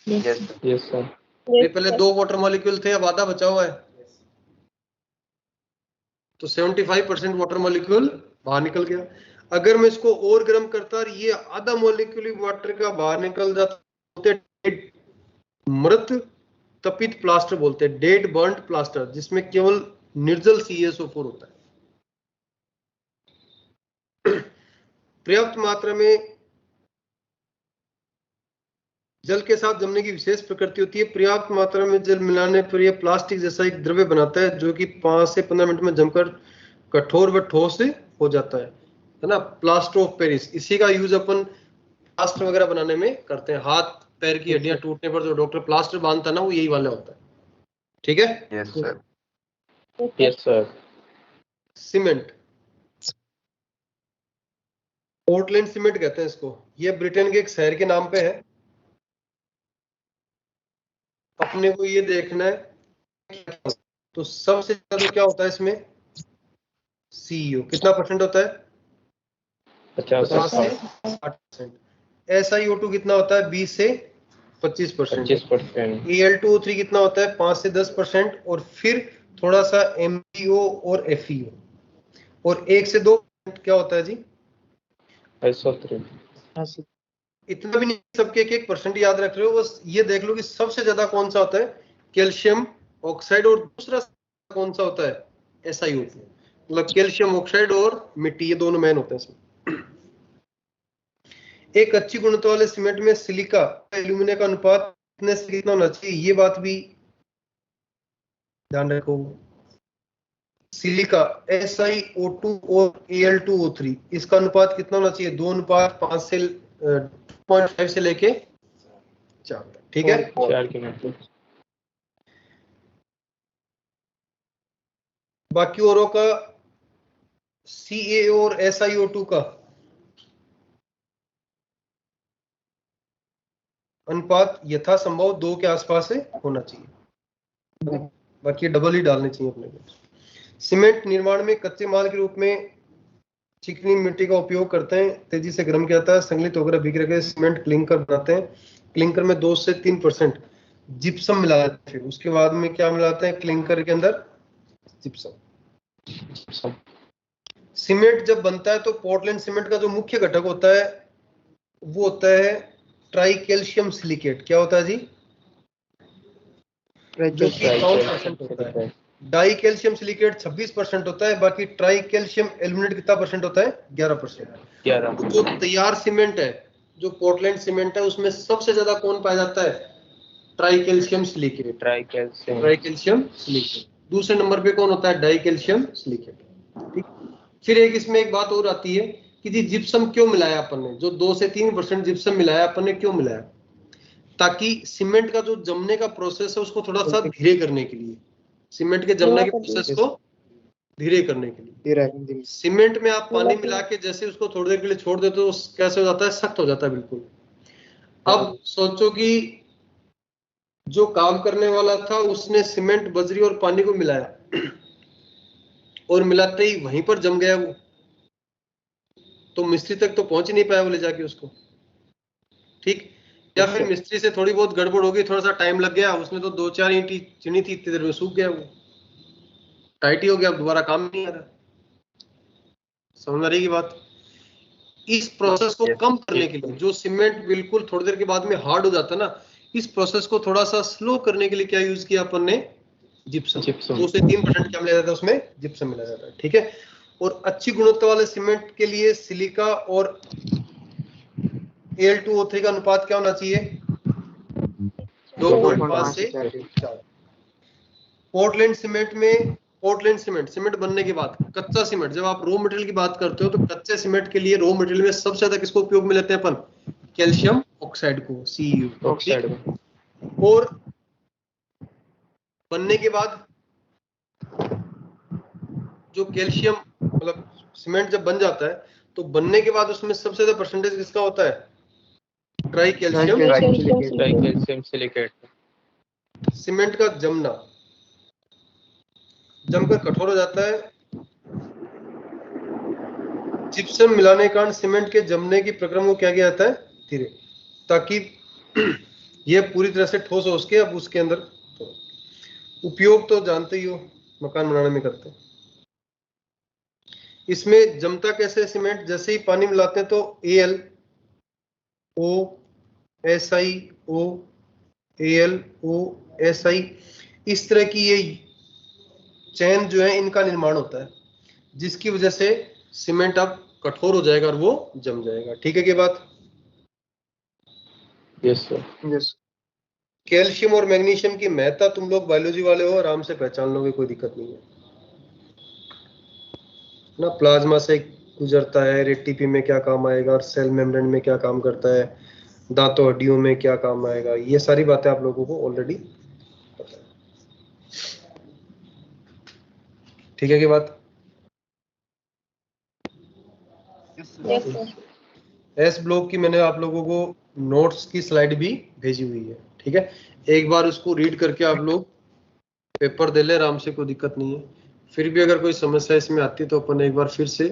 Yes sir. ये पहले 2 वाटर मॉलिक्यूल थे, अब आधा बचा हुआ है, तो 75% वाटर मॉलिक्यूल बाहर निकल गया। अगर मैं इसको और गर्म करता और ये आधा मॉलिक्यूल वाटर का बाहर निकल जाता, मृत तपित प्लास्टर बोलते हैं, डेड बर्न्ड प्लास्टर, जिसमें केवल निर्जल CSO4 होता है। पर्याप्त मात्रा में जल के साथ जमने की विशेष प्रकृति होती है। पर्याप्त मात्रा में जल मिलाने पर यह प्लास्टिक जैसा एक द्रव्य बनाता है जो कि 5 से 15 मिनट में जमकर कठोर व ठोस हो जाता है ना? प्लास्टर ऑफ पेरिस, इसी का यूज अपन प्लास्टर वगैरह बनाने में करते हैं। हाथ पैर की हड्डियां टूटने पर जो डॉक्टर प्लास्टर बांधता है ना, वो यही वाला होता है। ठीक है? Yes sir. Yes sir. Cement, Portland cement कहते हैं इसको। ये ब्रिटेन के एक शहर के नाम पे है। अपने को ये देखना है तो सबसे ज्यादा क्या होता है इसमें? CEO कितना परसेंट होता है? 50 से 60%। SiO2 कितना होता है? 20 से 25%। Al2O3 कितना होता है? 5 से 10%। और फिर थोड़ा सा MgO और FeO, और 1 से 2% क्या होता है जी? SO3। इतना भी नहीं, सबके 1% याद रख रहे हो, बस ये देख लो कि सबसे ज्यादा कौन सा होता है? Calcium oxide. और दूसरा कौन सा होता है? SiO2। मतलब कैल्शियम ऑक्साइड और मिट्टी, ये दोनों मेन होते हैं इसमें। एक अच्छी गुणवत्ता वाले सीमेंट में सिलिका एल्यूमिनियम का अनुपात कितने से कितना होना चाहिए? ये बात भी ध्यान रखो। सिलिका SiO2 और Al2O3, इसका अनुपात कितना होना चाहिए? 2:5 से 2.5 से लेके 4 तक। ठीक है? 4 की मतलब। बाकी औरों का CaO और SiO2 का अनुपात यथासंभव 2 के आसपास से होना चाहिए। बाकी डबल ही डालने चाहिए अपने को। सीमेंट निर्माण में कच्चे माल के रूप में चिकनी मिट्टी का उपयोग करते हैं। तेजी से गर्म किया जाता है, संगलित होकर भीग के सीमेंट क्लिंकर बनाते हैं। क्लिंकर में 2 से 3% जिप्सम मिलाते हैं। फिर उसके बाद में क्या मिलाते हैं क्लिंकर के अंदर? जिप्सम। सीमेंट जब बनता है तो पोर्टलैंड सीमेंट का जो मुख्य घटक होता है वो होता है ट्राई कैल्शियम सिलिकेट। क्या होता है जी? जो कि 5% होता है। डाई कैल्शियम सिलिकेट 26% होता है, बाकी ट्राई कैल्शियम एल्यूमिनेट कितना परसेंट होता है? 11%। 11। जो तैयार सीमेंट है, जो पोर्टलैंड सीमेंट है, उसमें सबसे ज्यादा कौन पाया जाता है? Try calcium silicate. Try calcium. Try calcium silicate. दूसरे नंबर पे कौन होता है? Die calcium silicate. ठीक। फिर इसमें एक बात और आती है कि जी जिप्सम क्यों मिलाया अपन ने? जो 2 से 3% जिप्सम मिलाया अपन ने, क्यों मिलाया? ताकि सीमेंट का जो जमने का प्रोसेस है उसको थोड़ा सा धीरे करने के लिए, सीमेंट के जमने के प्रोसेस को धीरे करने के लिए। सीमेंट में आप पानी मिला के जैसे उसको थोड़ी देर के लिए छोड़ देते हो, तो कैसे हो जाता है? सख्त हो जाता है बिल्कुल। अब सोचो कि जो काम करने वाला था उसने सीमेंट, बजरी और पानी को मिलाया और मिलाते ही वहीं पर जम गया वो, तो मिस्त्री तक तो पहुंच ही नहीं पाया वो ले जाके उसको। ठीक। या फिर मिस्त्री से थोड़ी बहुत गड़बड़ हो गई, थोड़ा सा टाइम लग गया, उसने तो 2-4 ईंट चुनी थी, इतनी देर में सूख गया वो, टाइट ही हो गया, अब दोबारा काम नहीं आ रहा। समझ आ रही की बात? इस प्रोसेस को कम करने के लिए, जो सीमेंट बिल्कुल थोड़ी देर के बाद में हार्ड हो जाता है ना, इस प्रोसेस को थोड़ा सा स्लो करने के लिए क्या यूज किया अपन ने? जिप्सम। 2 से 3% क्या मिलाया जाता है उसमें? जिप्सम मिलाया जाता है। ठीक है। और अच्छी गुणवत्ता वाले सीमेंट के लिए सिलिका और Al2O3 का अनुपात क्या होना चाहिए? 2.5 से 4। पोर्टलैंड सीमेंट में, पोर्टलैंड सीमेंट बनने के बाद कच्चा सीमेंट, जब आप रॉ मटेरियल की बात करते हो तो कच्चे सीमेंट के लिए रॉ मटेरियल में सबसे ज्यादा किसको उपयोग में लेते हैं अपन? कैल्शियम ऑक्साइड को, CU ऑक्साइड। और बनने के बाद जो कैल्शियम, मतलब सीमेंट जब बन जाता है तो बनने के बाद उसमें सबसे ज्यादा परसेंटेज किसका होता है? Try calcium silicate. सीमेंट का जमना, जमकर कठोर हो जाता है। जिप्सम मिलाने के कारण सीमेंट के जमने की प्रक्रिया को क्या किया जाता है? धीरे, ताकि यह पूरी तरह से ठोस हो उसके। अब उसके अंदर उपयोग तो जानते ही हो, मकान बनाने में करते हैं। इसमें जमता कैसे सीमेंट? जैसे ही पानी मिलाते हैं तो AlOSiO AlOSi इस तरह की ये चैन जो है इनका निर्माण होता है, जिसकी वजह से सीमेंट अब कठोर हो जाएगा और वो जम जाएगा। ठीक है, की बात? Yes sir. यस। कैल्शियम और मैग्नीशियम की महत्ता तुम लोग बायोलॉजी वाले हो, आराम से पहचान लोगे, कोई दिक्कत नहीं है ना। प्लाज्मा से गुजरता है, रेटिपी में क्या काम आएगा, और सेल मेम्ब्रेन में क्या काम करता है, दांतों हड्डियों में क्या काम आएगा, ये सारी बातें आप लोगों को ऑलरेडी पता है। ठीक है की बात? एस ब्लॉक की मैंने आप लोगों को नोट्स की स्लाइड भी भेजी हुई है। ठीक है, एक बार उसको रीड करके आप लोग पेपर दे ले आराम से, कोई दिक्कत नहीं है। फिर भी अगर कोई समस्या इसमें आती है तो अपन एक बार फिर से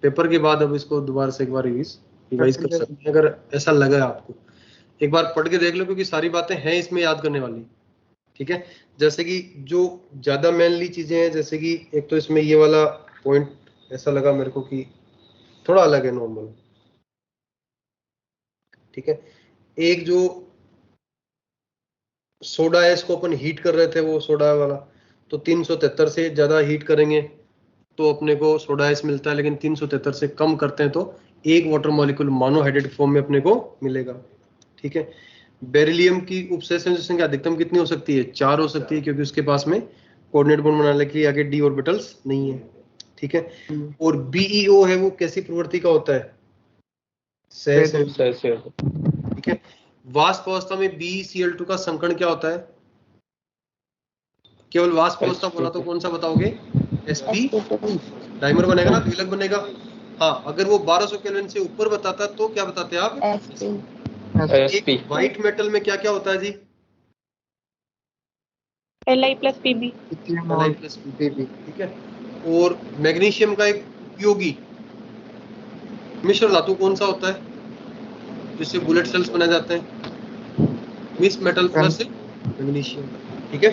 पेपर के बाद अब इसको दोबारा से एक बार रिवाइज कर सकते हैं, अगर ऐसा लगा आपको। एक बार पढ़ के देख लो, क्योंकि सारी बातें हैं इसमें याद करने वाली। ठीक है, जैसे कि जो ज्यादा मेनली चीजें हैं, जैसे कि एक तो इसमें ये वाला पॉइंट ऐसा लगा मेरे को कि थोड़ा अलग है नॉर्मल। ठीक है, एक जो सोडा है इसको अपन हीट कर रहे थे, वो सोडा वाला, तो 373 से ज्यादा हीट करेंगे तो अपने को सोडा आइस मिलता है, लेकिन 373 से कम करते हैं तो एक वाटर मॉलिक्यूल मोनोहाइड्रेट फॉर्म में अपने को मिलेगा। ठीक है, बेरिलियम की उपसेचन संख्या अधिकतम कितनी हो सकती है? 4 हो सकती है, क्योंकि उसके पास में कोऑर्डिनेट बॉन्ड बनाने के लिए आगे d ऑर्बिटल्स नहीं है। ठीक है, और BeO है वो कैसी प्रवृत्ति का होता है? सहसंयोजक। ठीक है, वाष्प अवस्था में BeCl2 का संकरण क्या होता है? केवल वाष्प अवस्था बोला तो कौन सा बताओगे? Sp डाइमर बनेगा ना, द्विलक बनेगा। हाँ, अगर वो 1200 केल्विन से ऊपर बताता तो क्या बताते आप? Sp। व्हाइट मेटल में क्या क्या होता है जी? Li plus Pb। ठीक है, और मैग्नीशियम का एक उपयोगी मिश्र धातु कौन सा होता है जिससे बुलेट सेल्स बनाए जाते हैं? Misch metal plus magnesium. ठीक है,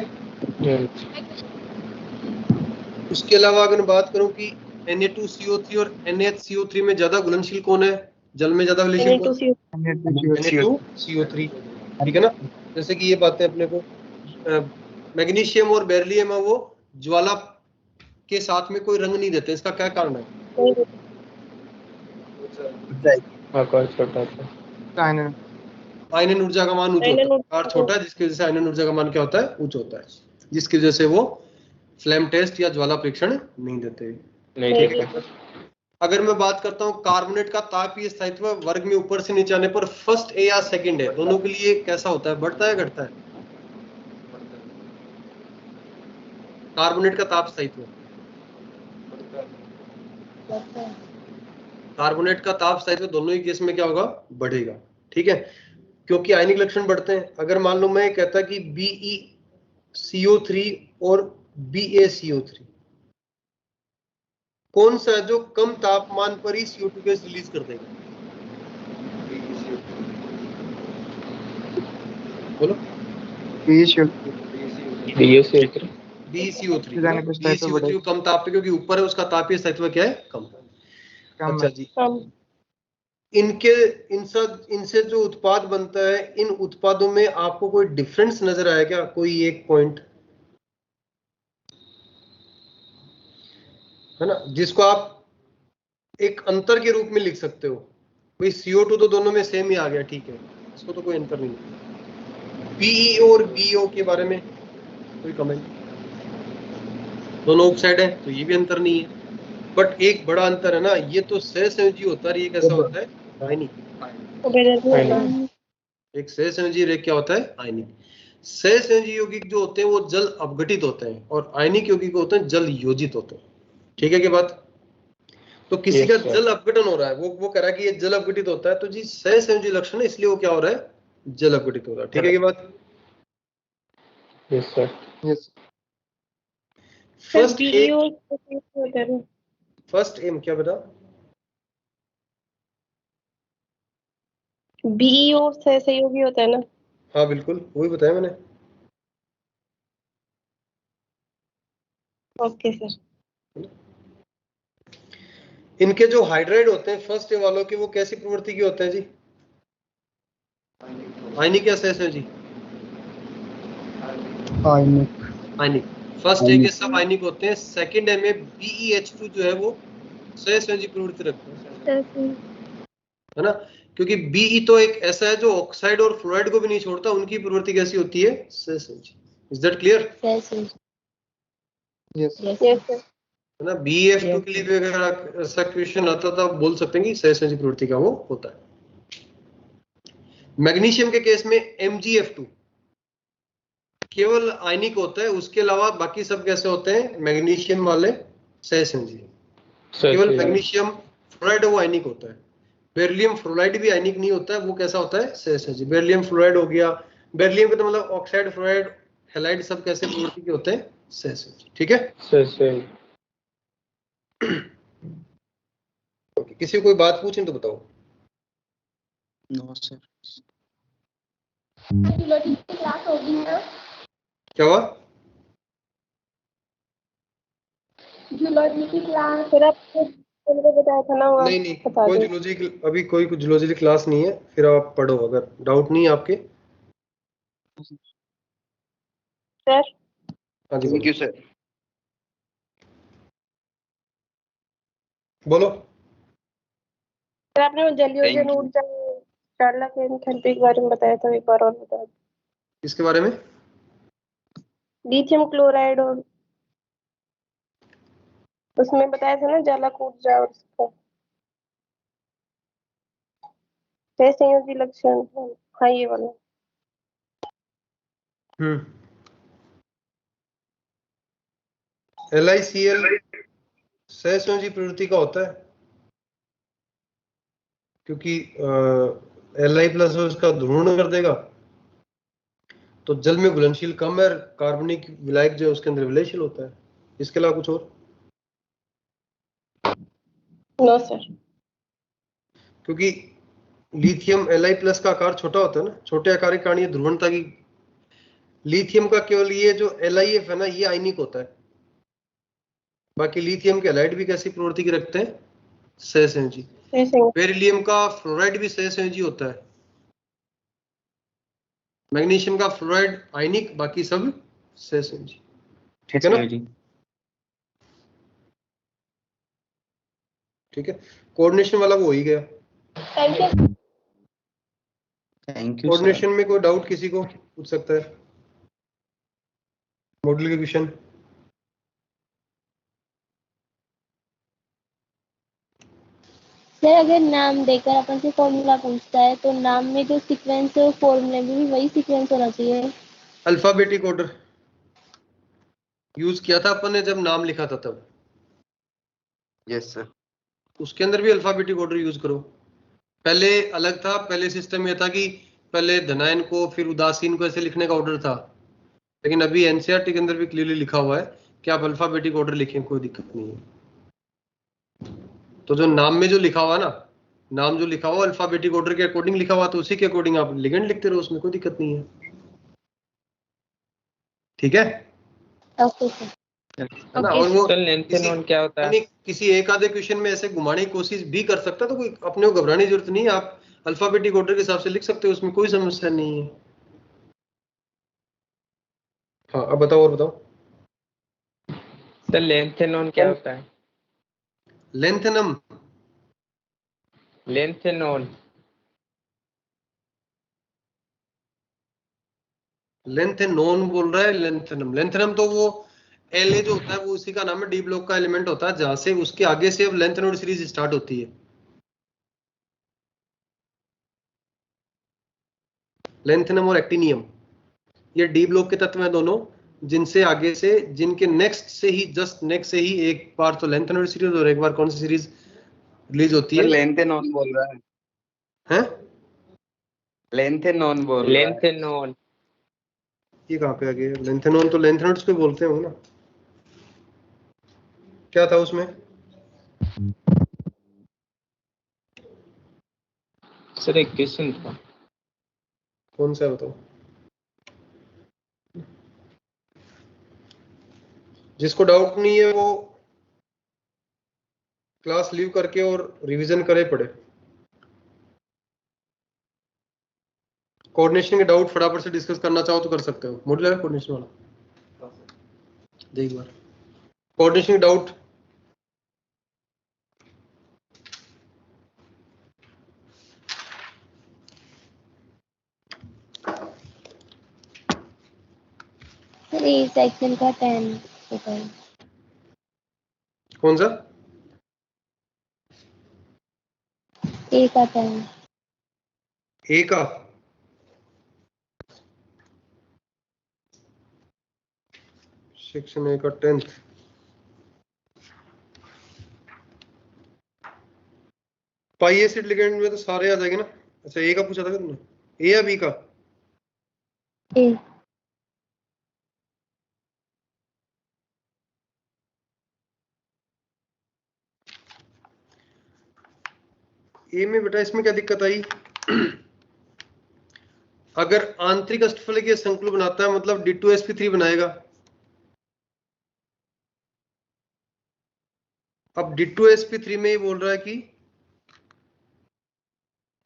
उसके अलावा अगर बात करूं कि Na2CO3 और NaHCO3 में ज्यादा घुलनशील कौन है? जल में ज्यादा घुलनशील कौन है? Na2CO3। ठीक है ना, जैसे कि ये बातें अपने को मैग्नीशियम और बेरिलियम है वो ज्वाला के साथ में कोई रंग नहीं देते, इसका क्या कारण है? आकार छोटा था। आयनन आयनन ऊर्जा का मान उच्च होता है, आकार छोटा है, जिसकी वजह से आयनन ऊर्जा का मान क्या होता है? उच्च होता है, जिसकी वजह से वो फ्लेम टेस्ट या ज्वाला परीक्षण नहीं देते। नहीं ठीक ठीक है। है। अगर मैं बात करता हूँ कार्बोनेट का तापीय स्थायित्व वर्ग में ऊपर से नीचे आने पर फर्स्ट ए या सेकंड है, दोनों के लिए कैसा होता है? बढ़ता है घटता है? कार्बोनेट का ताप स्थायित्व, कार्बोनेट का ताप स्थायित्व दोनों ही केस में क्या होगा? बढ़ेगा। ठीक है, क्योंकि आयनिक लक्षण बढ़ते हैं। अगर मान लो मैं कहता कि BeCO3 और BaCO3, कौन सा है जो कम तापमान पर ही CO2 गैस रिलीज कर देगा? बोलो। BeCO3 को कम ताप पे, क्योंकि ऊपर है, उसका तापीय स्थायित्व क्या है? कम। अच्छा जी, इनसे जो उत्पाद बनता है, इन उत्पादों में आपको कोई डिफरेंस नजर आया क्या? कोई एक पॉइंट है ना, जिसको आप एक अंतर के रूप में लिख सकते हो? भाई CO2 तो दोनों में सेम ही आ गया, ठीक है, इसको तो कोई अंतर नहीं। PeO और BeO के बारे में कोई कमेंट? दोनों ऑक्साइड है तो ये भी अंतर नहीं है, बट एक बड़ा अंतर है ना, ये तो सहसंयोजी होता है, ये कैसा होता है? आयनिक। एक सहसंयोजी रेख क्या होता है? आयनिक। सहसंयोजी यौगिक जो होते हैं वो जल अपघटित होते हैं, और आयनिक यौगिक होते हैं जल योजित होते हैं। ठीक है, क्या बात? तो किसी का जल अपघटन हो रहा है, वो कह रहा है कि ये जल अपघटित होता है, तो जी सहसंयोजी लक्षण है, इसलिए वो क्या हो रहा है? जल अपघटित हो रहा है। ठीक है, क्या बात? Yes sir. Yes first M क्या बता? BeO सहसंयोगी होता है ना? हाँ बिल्कुल, वही बताया मैंने। Okay sir. इनके जो हाइड्राइड होते हैं फर्स्ट ए वालों के, वो कैसी प्रवृत्ति के होते हैं जी? आयनिक या सहसंयोजी? आयनिक। फर्स्ट ए के सब आयनिक होते हैं, सेकंड ए में BeH2 जो है वो सहसंयोजी प्रवृत्ति रखते हैं, है ना, क्योंकि Be तो एक ऐसा है जो ऑक्साइड और फ्लोराइड को भी नहीं छोड़ता, उनकी प्रवृत्ति कैसी होती है? सहसंयोजी। Is that clear? यस है ना। BeF2 के लिए भी अगर ऐसा क्वेश्चन आता तो आप बोल सकते हैं कि सहसंयोजी प्रवृत्ति का वो होता है। मैग्नीशियम के केस में MgF2 केवल आयनिक होता है, उसके अलावा बाकी सब कैसे होते हैं? मैग्नीशियम वाले सहसंयोजी। केवल मैग्नीशियम फ्लोराइड वो आयनिक होता है, बेरिलियम फ्लोराइड भी आयनिक नहीं होता है, वो कैसा होता है? सहसंयोजी। बेरिलियम फ्लोराइड हो गया, बेरिलियम का तो मतलब ऑक्साइड, फ्लोराइड, हैलाइड सब कैसे प्रवृत्ति के होते हैं? सहसंयोजी। ठीक है, सहसंयोजी। किसी को कोई बात पूछें तो बताओ। No sir. क्लास होगी ना? क्या हुआ? जूलॉजी की क्लास फिर आपको बताया था ना, नहीं, कोई जूलॉजी अभी कोई जूलॉजी की क्लास नहीं है, फिर आप पढ़ो, अगर डाउट नहीं है आपके। सर हाँ जी, थैंक यू सर। बोलो। सर आपने जलयोजन ऊर्जा चालक एंथैल्पी के बारे में बताया था, एक बार और बताओ। किसके बारे में? लिथियम क्लोराइड, और उसमें बताया था ना चालक ऊर्जा और उसका सहसंयोजी लक्षण। हाँ ये वाला। LiCl सहसंयोजी प्रवृत्ति का होता है, क्योंकि Li प्लस उसका ध्रुवण कर देगा, तो जल में घुलनशील कम है, कार्बनिक विलायक जो है उसके अंदर विलयशील होता है। इसके अलावा कुछ और? No sir. क्योंकि लिथियम Li प्लस का आकार छोटा होता है ना, छोटे आकार के कारण ये ध्रुवणता की, लिथियम का केवल ये जो LiF है ना, ये आयनिक होता है, बाकी लिथियम के हैलाइड भी कैसी प्रवृत्ति की रखते हैं? सहसंयोजी। बेरिलियम का फ्लोराइड भी सहसंयोजी होता है, मैग्नीशियम का फ्लोराइड आयनिक, बाकी सब सहसंयोजी। ठीक है ना? ठीक है, कोऑर्डिनेशन वाला वो हो ही गया। Thank you. Thank you sir. Coordination में कोई डाउट किसी को पूछ सकता है, मॉडल के क्वेश्चन? सर अगर नाम देकर अपन से फॉर्मूला पूछता है तो नाम में जो सीक्वेंस है वो फॉर्मूले में भी वही सीक्वेंस होना चाहिए। अल्फाबेटिक ऑर्डर यूज किया था अपन ने जब नाम लिखा था तब। Yes sir. उसके अंदर भी अल्फाबेटिक ऑर्डर यूज करो। पहले अलग था, पहले सिस्टम ये था कि पहले धनायन को फिर उदासीन को ऐसे लिखने का ऑर्डर था, लेकिन अभी एनसीईआरटी के अंदर भी क्लियरली लिखा हुआ है कि आप अल्फाबेटिक ऑर्डर लिखें, कोई दिक्कत नहीं है। तो जो नाम में जो लिखा हुआ ना, नाम जो लिखा हुआ अल्फाबेटिक ऑर्डर के अकॉर्डिंग लिखा हुआ, तो उसी के अकॉर्डिंग आप लिगेंड लिखते रहो, उसमें कोई दिक्कत नहीं है। ठीक है ओके सर। ना? और वो सर लेंथ एंड नोन क्या होता है? किसी एक आधे क्वेश्चन में ऐसे घुमाने की कोशिश भी कर सकता, तो कोई अपने को घबराने की जरूरत नहीं है, आप अल्फाबेटिक ऑर्डर के हिसाब से लिख सकते हो, उसमें कोई समस्या नहीं है। हाँ अब बताओ, और बताओ। सर लेंथ एंड नोन क्या होता है? Lanthanum, length and known. Length known बोल रहा है, लेंथनम। लेंथनम तो वो एल जो होता है वो उसी का नाम है, डी ब्लॉक का एलिमेंट होता है, जहां से उसके आगे से अब लेंथ नोड सीरीज स्टार्ट होती है। लेंथनम और एक्टिनियम ये डी ब्लॉक के तत्व हैं दोनों, जिनसे आगे से, जिनके नेक्स्ट से ही, जस्ट नेक्स्ट से ही एक बार तो लेंथ नोड सीरीज और एक बार कौन सी सीरीज रिलीज होती है? लेंथ एंड नोन बोल रहा है। हैं? लेंथ एंड नोन बोल रहा है। Length and known. ये कहाँ पे आ गया? लेंथनोन तो लेंथ नोड्स को बोलते हैं ना। क्या था उसमें? सर एक क्वेश्चन था। कौन सा बताओ? जिसको डाउट नहीं है वो क्लास लीव करके और रिवीजन करे पड़े। कोऑर्डिनेशन के डाउट फटाफट से डिस्कस करना चाहो तो कर सकते हो। मॉड्यूल है कोऑर्डिनेशन वाला, देख बार कोऑर्डिनेशन के डाउट। सर ये सेक्शन का 10 बताइए। कौन सा? ए का 10। ए का सेक्शन ए का 10th। पाई एसिड लिगेंड में तो सारे आ जाएंगे ना। अच्छा ए का पूछा था तुमने, ए या बी का? ए। ए में बेटा इसमें क्या दिक्कत आई? अगर आंतरिक अष्टफलकीय संकुल बनाता है मतलब D2sp3 बनाएगा। अब D2sp3 में ये बोल रहा है कि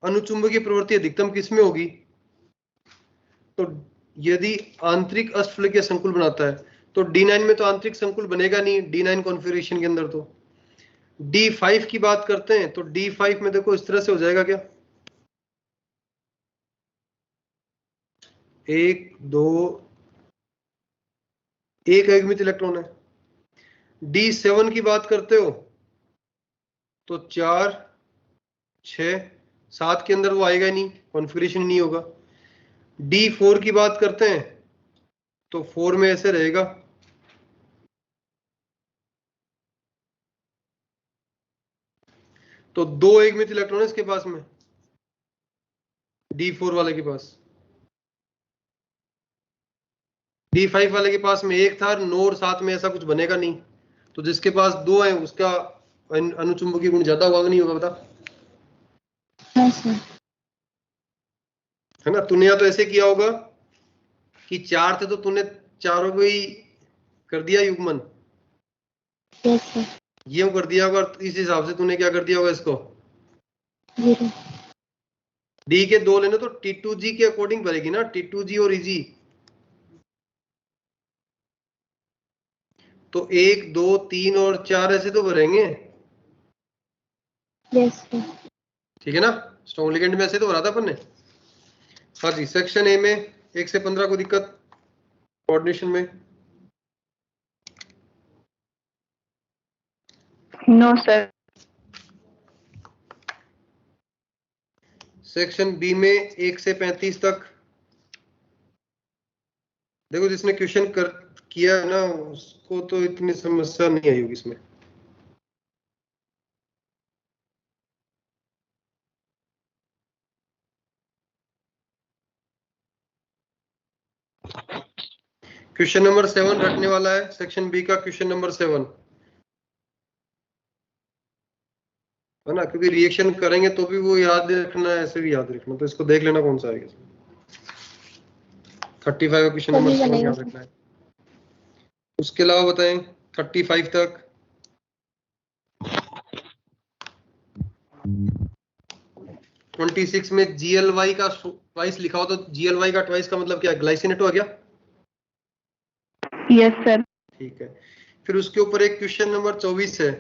अनुचुंबकीय प्रवृत्ति अधिकतम किस में होगी? तो यदि आंतरिक अष्टफलकीय संकुल बनाता है तो D9 में तो आंतरिक संकुल बनेगा नहीं, D9 कॉन्फ़िगरेशन के अंदर। तो D5 की बात करते हैं तो D5 में देखो इस तरह से हो जाएगा क्या, 1 2 एक युग्मित इलेक्ट्रॉन है। D7 की बात करते हो तो 4 6 7 के अंदर वो आएगा नहीं, कॉन्फ़िगरेशन नहीं होगा। D4 की बात करते हैं तो 4 में ऐसे रहेगा। तो 2 युग्मित इलेक्ट्रॉन है इसके पास में, D4 वाले के पास। D5 वाले के पास में एक था, 9 और 7 में ऐसा कुछ बनेगा नहीं। तो जिसके पास 2 है उसका अनुचुंबकीय गुण ज्यादा होगा नहीं होगा? बता। हाँ सर। है ना? तूने या तो ऐसे किया होगा कि 4 थे तो तूने चारों को ही कर दिया युग्मन, यस सर। ये कर दिया होगा। इस हिसाब से तूने क्या कर दिया होगा इसको? 0। डी के 2 लेने तो T2G के अकॉर्डिंग भरेगी ना, T2G और EG। तो 1 2 3 और 4 ऐसे तो भरेंगे। Yes sir. ठीक है ना, स्ट्रॉन्ग लिगेंड में ऐसे तो हो रहा था अपन ने। हाँ जी, सेक्शन ए में 1 से 15 को दिक्कत कोऑर्डिनेशन में? No sir. सेक्शन बी में 1 से 35 तक? देखो जिसने क्वेश्चन कर किया है ना उसको तो इतनी समस्या नहीं आई होगी इसमें। क्वेश्चन नंबर 7 रटने वाला है, सेक्शन बी का क्वेश्चन नंबर 7 है ना, क्योंकि रिएक्शन करेंगे तो भी वो याद रखना है, ऐसे भी याद रखना, तो इसको देख लेना कौन सा आएगा। 35 का क्वेश्चन नंबर 7 याद रखना है। उसके अलावा बताएं 35 तक। तो 26 में GLY का ट्वाइस लिखा हो तो GLY का ट्वाइस का मतलब क्या है, ग्लाइसिनेट हो गया? Yes sir. ठीक है, फिर उसके ऊपर एक क्वेश्चन नंबर 24 है।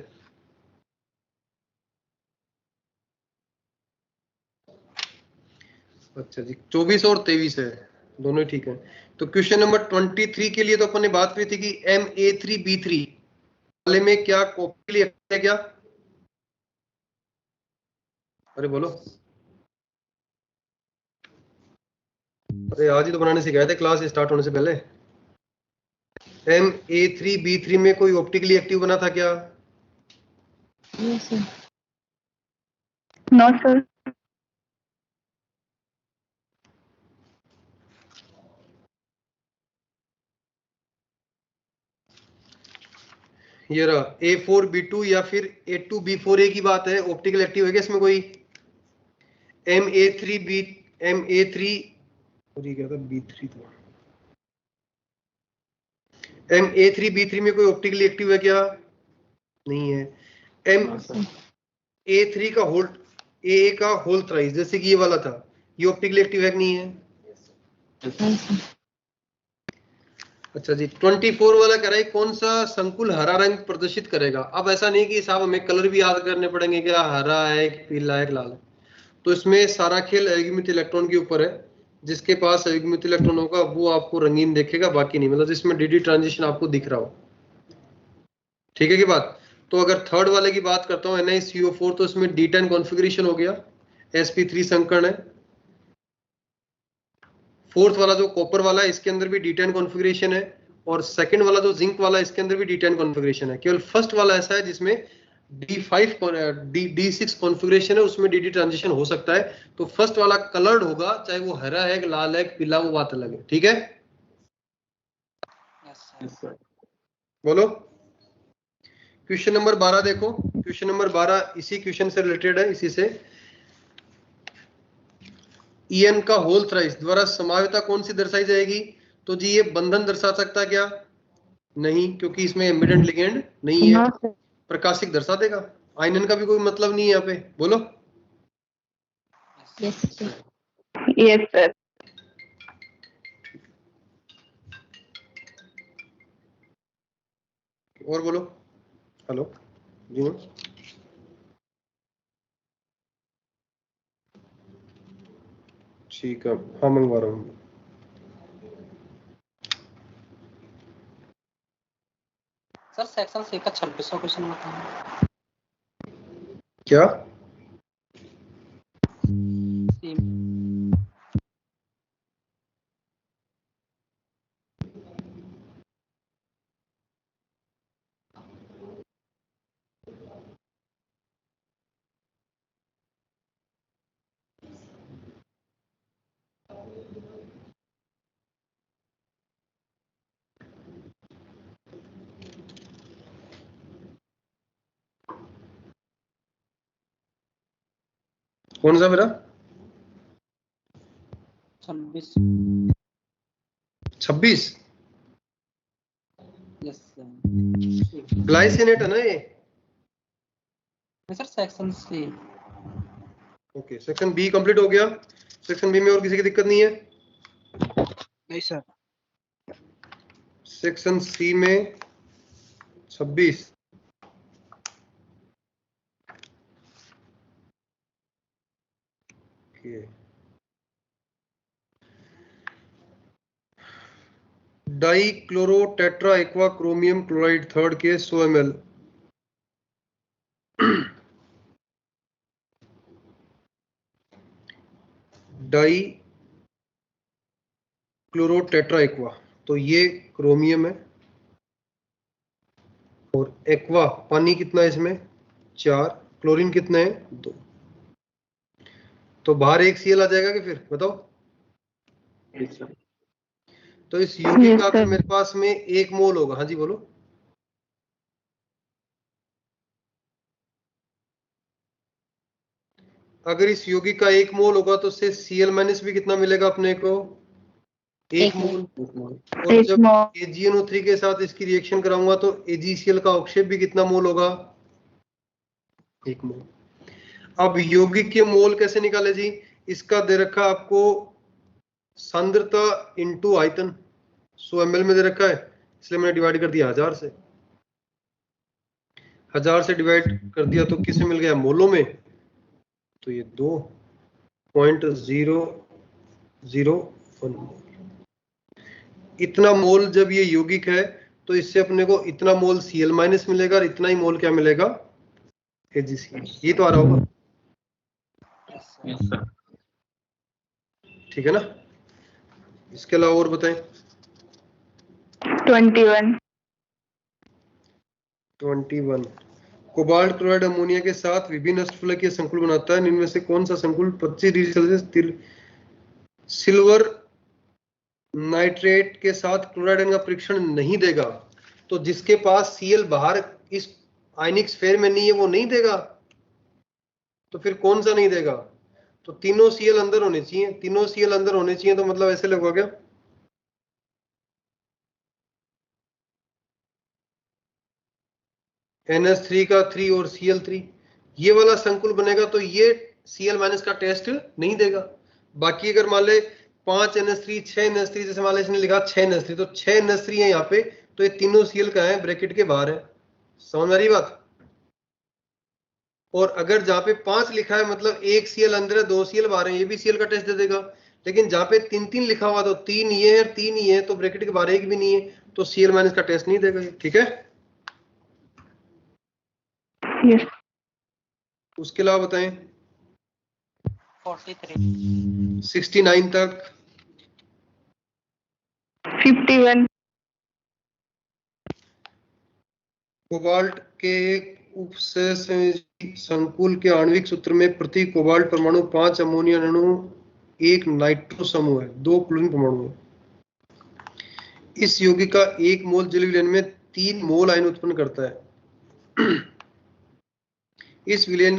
अच्छा जी, 24 और 23 है, दोनों ही ठीक है। तो क्वेश्चन नंबर 23 के लिए तो अपन ने बात की थी कि MA3B3 वाले में क्या कॉपी है क्या? अरे बोलो, अरे आज ही तो बनाने सिखाए थे क्लास स्टार्ट होने से पहले। MA3B3 में कोई ऑप्टिकली एक्टिव बना था क्या? Yes sir. No sir. ये रहा A4B2 या फिर A2B4A की बात है, ऑप्टिकल एक्टिव है क्या इसमें कोई? MA3 और ये क्या था, B3 था। MA3B3 में कोई ऑप्टिकली एक्टिव है क्या? नहीं है। MA3 का होल AA का होल थ्राइस जैसे कि ये वाला था, ये ऑप्टिकली एक्टिव है कि नहीं है? अच्छा जी, 24 वाला कह रहा है कौन सा संकुल हरा रंग प्रदर्शित करेगा। अब ऐसा नहीं कि साहब हमें कलर भी याद करने पड़ेंगे, क्या हरा है कि पीला है कि लाल है। तो इसमें सारा खेल अयुग्मित इलेक्ट्रॉन के ऊपर है, जिसके पास अयुग्मित इलेक्ट्रॉन होगा वो आपको रंगीन देखेगा, बाकी नहीं, मतलब जिसमें डी ट्रांजिशन आपको दिख रहा हो। ठीक है की बात। तो अगर थर्ड वाले की बात करता हूँ NiCO4, तो इसमें D10 कॉन्फ़िगरेशन हो गया, sp3 संकरण है। फोर्थ वाला जो कॉपर वाला है इसके अंदर भी D10 कॉन्फ़िगरेशन है, और सेकंड वाला जो जिंक वाला है इसके अंदर भी D10 कॉन्फ़िगरेशन है। केवल फर्स्ट वाला ऐसा है जिसमें D6 कॉन्फ़िगरेशन है, उसमें डी ट्रांजिशन हो सकता है। तो फर्स्ट वाला कलर्ड होगा, चाहे वो हरा है, लाल है, पीला, वो बात अलग है। ठीक है, बोलो। क्वेश्चन नंबर 12 देखो, क्वेश्चन नंबर 12 इसी क्वेश्चन से रिलेटेड है, इसी से। En का होल थ्राइस द्वारा समाव्यता कौन सी दर्शाई जाएगी? तो जी ये बंधन दर्शा सकता क्या? नहीं, क्योंकि इसमें एम्बिडेंट लिगेंड नहीं है। प्रकाशिक दर्शा देगा, आयनन का भी कोई मतलब नहीं है यहाँ पे। बोलो। Yes sir. Yes sir. और बोलो। हेलो जी मैम। ठीक है, हाँ मंगवा रहा हूँ। सर सेक्शन सी का 26वां क्वेश्चन बताएं। क्या? सी कौन सा मेरा? 26। 26? Yes sir. ग्लाइसिनेट है ना ये? Sir section C. Okay, section B complete हो गया। सेक्शन बी में और किसी की दिक्कत नहीं है? नहीं सर। सेक्शन सी में 26 okay, die chloro tetra aqua chromium chloride third case 100 ml। Die chloro tetra aqua, तो ये क्रोमियम है और एक्वा पानी कितना है इसमें 4, क्लोरीन कितना है 2, तो बाहर एक Cl आ जाएगा कि फिर बताओ। तो इस यौगिका का मेरे पास में 1 मोल होगा। हाँ जी बोलो। अगर इस यौगिक का 1 मोल होगा तो उससे Cl- भी कितना मिलेगा अपने को 1 मोल। और जब AgNO3 के साथ इसकी रिएक्शन कराऊंगा तो AgCl का अवक्षेप भी कितना मोल होगा 1 मोल। अब यौगिक के मोल कैसे निकाले जी, इसका दे रखा आपको सांद्रता इंटू आयतन 100 ml में दे रखा है, इसलिए मैंने डिवाइड कर दिया 1000 से। 1000 से डिवाइड कर दिया तो किसमें मिल गया मोलों में, तो ये 2.001 मोल। इतना मोल जब ये यौगिक है तो इससे अपने को इतना मोल Cl- मिलेगा और इतना ही मोल क्या मिलेगा AgCl। ये तो आ रहा होगा, ठीक है ना। इसके अलावा और बताएं। 21 कोबाल्ट क्लोराइड अमोनिया के साथ विभिन्न अष्टफलकीय संकुल बनाता है, इनमें से कौन सा संकुल 25 डिग्री सेल्सियस सिल्वर नाइट्रेट के साथ क्लोराइड का परीक्षण नहीं देगा? तो जिसके पास Cl बाहर इस आयनिक स्फीयर में नहीं है वो नहीं देगा, तो फिर कौन सा नहीं देगा? तो तीनों Cl अंदर होने चाहिए, तीनों Cl अंदर होने चाहिए, तो मतलब ऐसे लगवा क्या NH3 का 3 और Cl3 ये वाला संकुल बनेगा तो ये Cl- का टेस्ट नहीं देगा। बाकी अगर मान ले 5 NH3 6 NH3 जैसे मान ले इसने लिखा 6 NH3 तो 6 NH3 है यहाँ पे, तो ये तीनों Cl का है ब्रैकेट के बाहर है। समझ आ रही बात। और अगर जहाँ पे 5 लिखा है मतलब 1 Cl अंदर है 2 Cl बाहर है, ये भी Cl का टेस्ट दे देगा। लेकिन जहाँ पे 3 लिखा हुआ तो 3 ये है 3 ये है, तो ब्रैकेट के बाहर एक भी नहीं है, तो Cl- का टेस्ट नहीं देगा। ठीक है, yes. उसके अलावा बताएं 43 69 तक 51 कोबाल्ट के उपसंयोजी संकुल के आणविक सूत्र में प्रति कोबाल्ट परमाणु 5 अमोनिया अणु 1 नाइट्रो समूह है, 2 क्लोरीन परमाणु है। इस यौगिक का 1 मोल जल विलयन में 3 मोल आयन उत्पन्न करता है। इस विलयन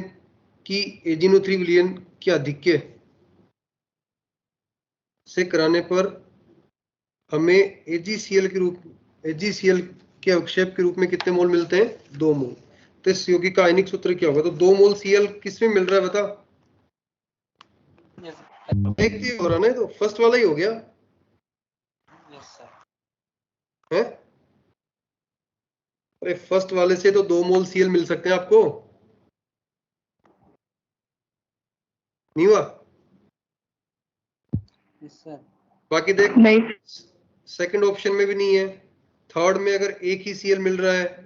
की AgNO3 विलयन के आधिक्य से कराने पर हमें AgCl के अवक्षेप के रूप में कितने मोल मिलते हैं 2 मोल। तो इस यौगिक का आयनिक सूत्र क्या होगा? तो 2 मोल Cl किसमें मिल रहा है बता? एक ही हो रहा ना, तो फर्स्ट वाला ही हो गया है। अरे फर्स्ट वाले से तो 2 मोल Cl मिल सकते हैं आपको, नहीं हुआ? बाकी देख नहीं सेकंड ऑप्शन में भी नहीं है, थर्ड में अगर एक ही Cl मिल रहा है,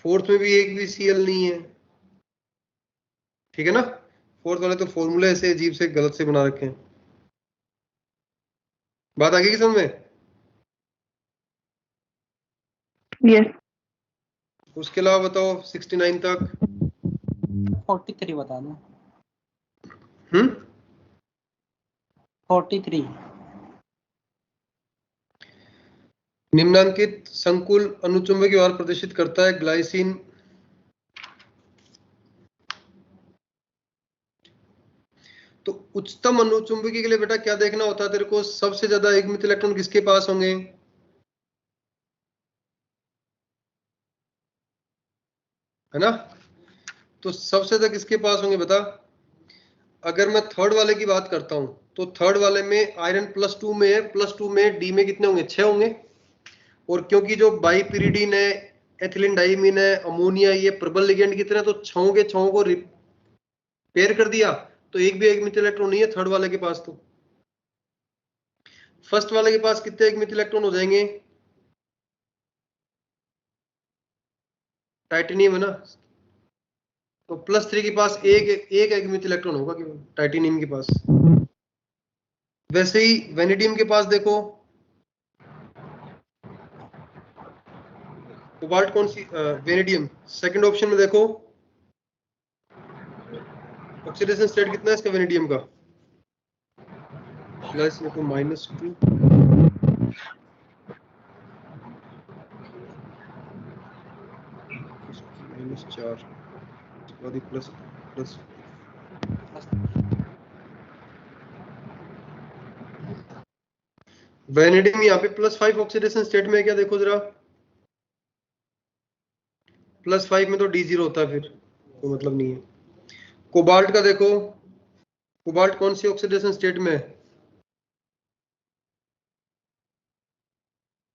फोर्थ में भी एक भी Cl नहीं है, ठीक है ना। फोर्थ वाले तो फॉर्मूले ऐसे अजीब से गलत से बना रखे हैं। बात आ गई कि समझ में? yes. उसके अलावा बताओ 69 तक 43 बता दो। 43 निम्नांकित संकुल अनुचुंबकीय व्यवहार प्रदर्शित करता है। ग्लाइसिन तो उच्चतम अनुचुंबकीय के लिए बेटा क्या देखना होता है तेरे को? सबसे ज्यादा युग्मित इलेक्ट्रॉन किसके पास होंगे? है ना। तो सबसे ज्यादा किसके पास होंगे बता? अगर मैं थर्ड वाले की बात करता हूं तो थर्ड वाले में आयरन +2 में है, +2 में डी में कितने होंगे 6 होंगे। और क्योंकि जो बाइपिरिडीन है, एथिलीन डाइमीन है, अमोनिया, ये प्रबल लिगेंड कितने, तो 6 के 6 को पेयर कर दिया तो तो एक भी एक मिथाइल इलेक्ट्रॉन नहीं है थर्ड वाले के पास। तो फर्स्ट वाले के पास कितने एक मिथाइल इलेक्ट्रॉन हो जाएंगे? टाइटेनियम है ना, तो +3 के पास एक मिथाइल इलेक्ट्रॉन होगा केवल टाइटेनियम के पास। वैसे ही वेनेडियम के पास देखो, कोबाल्ट कौन सी, वेनेडियम सेकंड ऑप्शन में देखो, ऑक्सीडेशन स्टेट कितना है इसका वेनेडियम का? प्लस देखो -2, -4, प्लस प्लस। वेनेडियम यहाँ पे +5 ऑक्सीडेशन स्टेट में है क्या? देखो जरा, +5 में तो D0 होता है, फिर कोई मतलब नहीं है। कोबाल्ट का देखो, कोबाल्ट कौन सी ऑक्सीडेशन स्टेट में है?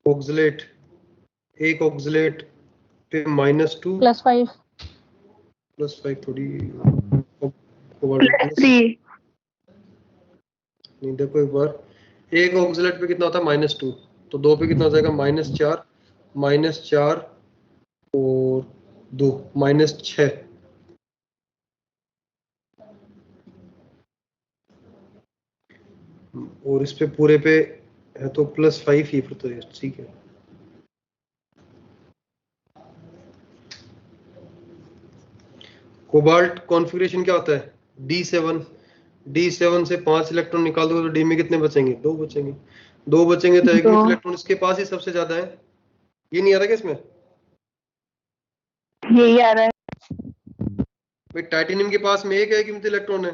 ऑक्सलेट, एक ऑक्सलेट पे -2 +5 +5 थोड़ी, कोबाल्ट +3 नहीं, देखो एक बार, एक ऑक्सलेट पे कितना होता है? -2, तो 2 पे कितना हो जाएगा? -4 -4 और 2 -6। और इस पे पूरे पे है तो +5 ही, फिर तो ये ठीक है। कोबाल्ट कॉन्फ़िगरेशन क्या होता है? D7 से 5 इलेक्ट्रॉन निकाल दो तो डी में कितने बचेंगे? 2 बचेंगे। 2 बचेंगे तो एक दो। इलेक्ट्रॉन इसके पास ही सबसे ज्यादा है। ये नहीं आ रहा क्या इसमें? यही आ रहा है। भाई टाइटेनियम के पास में एक इलेक्ट्रॉन है,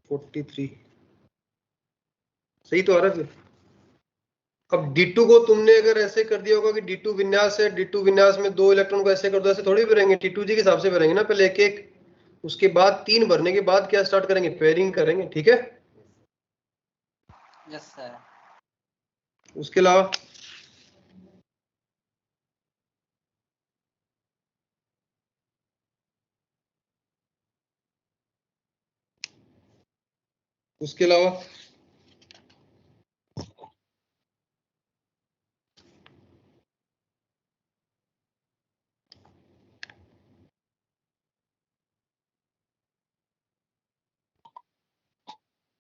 43, सही तो आ रहा है फिर। अब D2 को तुमने अगर ऐसे कर दिया होगा कि D2 विन्यास है, D2 विन्यास में 2 इलेक्ट्रॉन को ऐसे कर दो, ऐसे थोड़ी भरेंगे, T2G के हिसाब से भरेंगे ना, पहले एक एक, उसके बाद 3 भरने के बाद क्या स्टार्ट करेंगे? पेयरिंग करेंगे, ठीक है। Yes sir. उसके अलावा उसके अलावा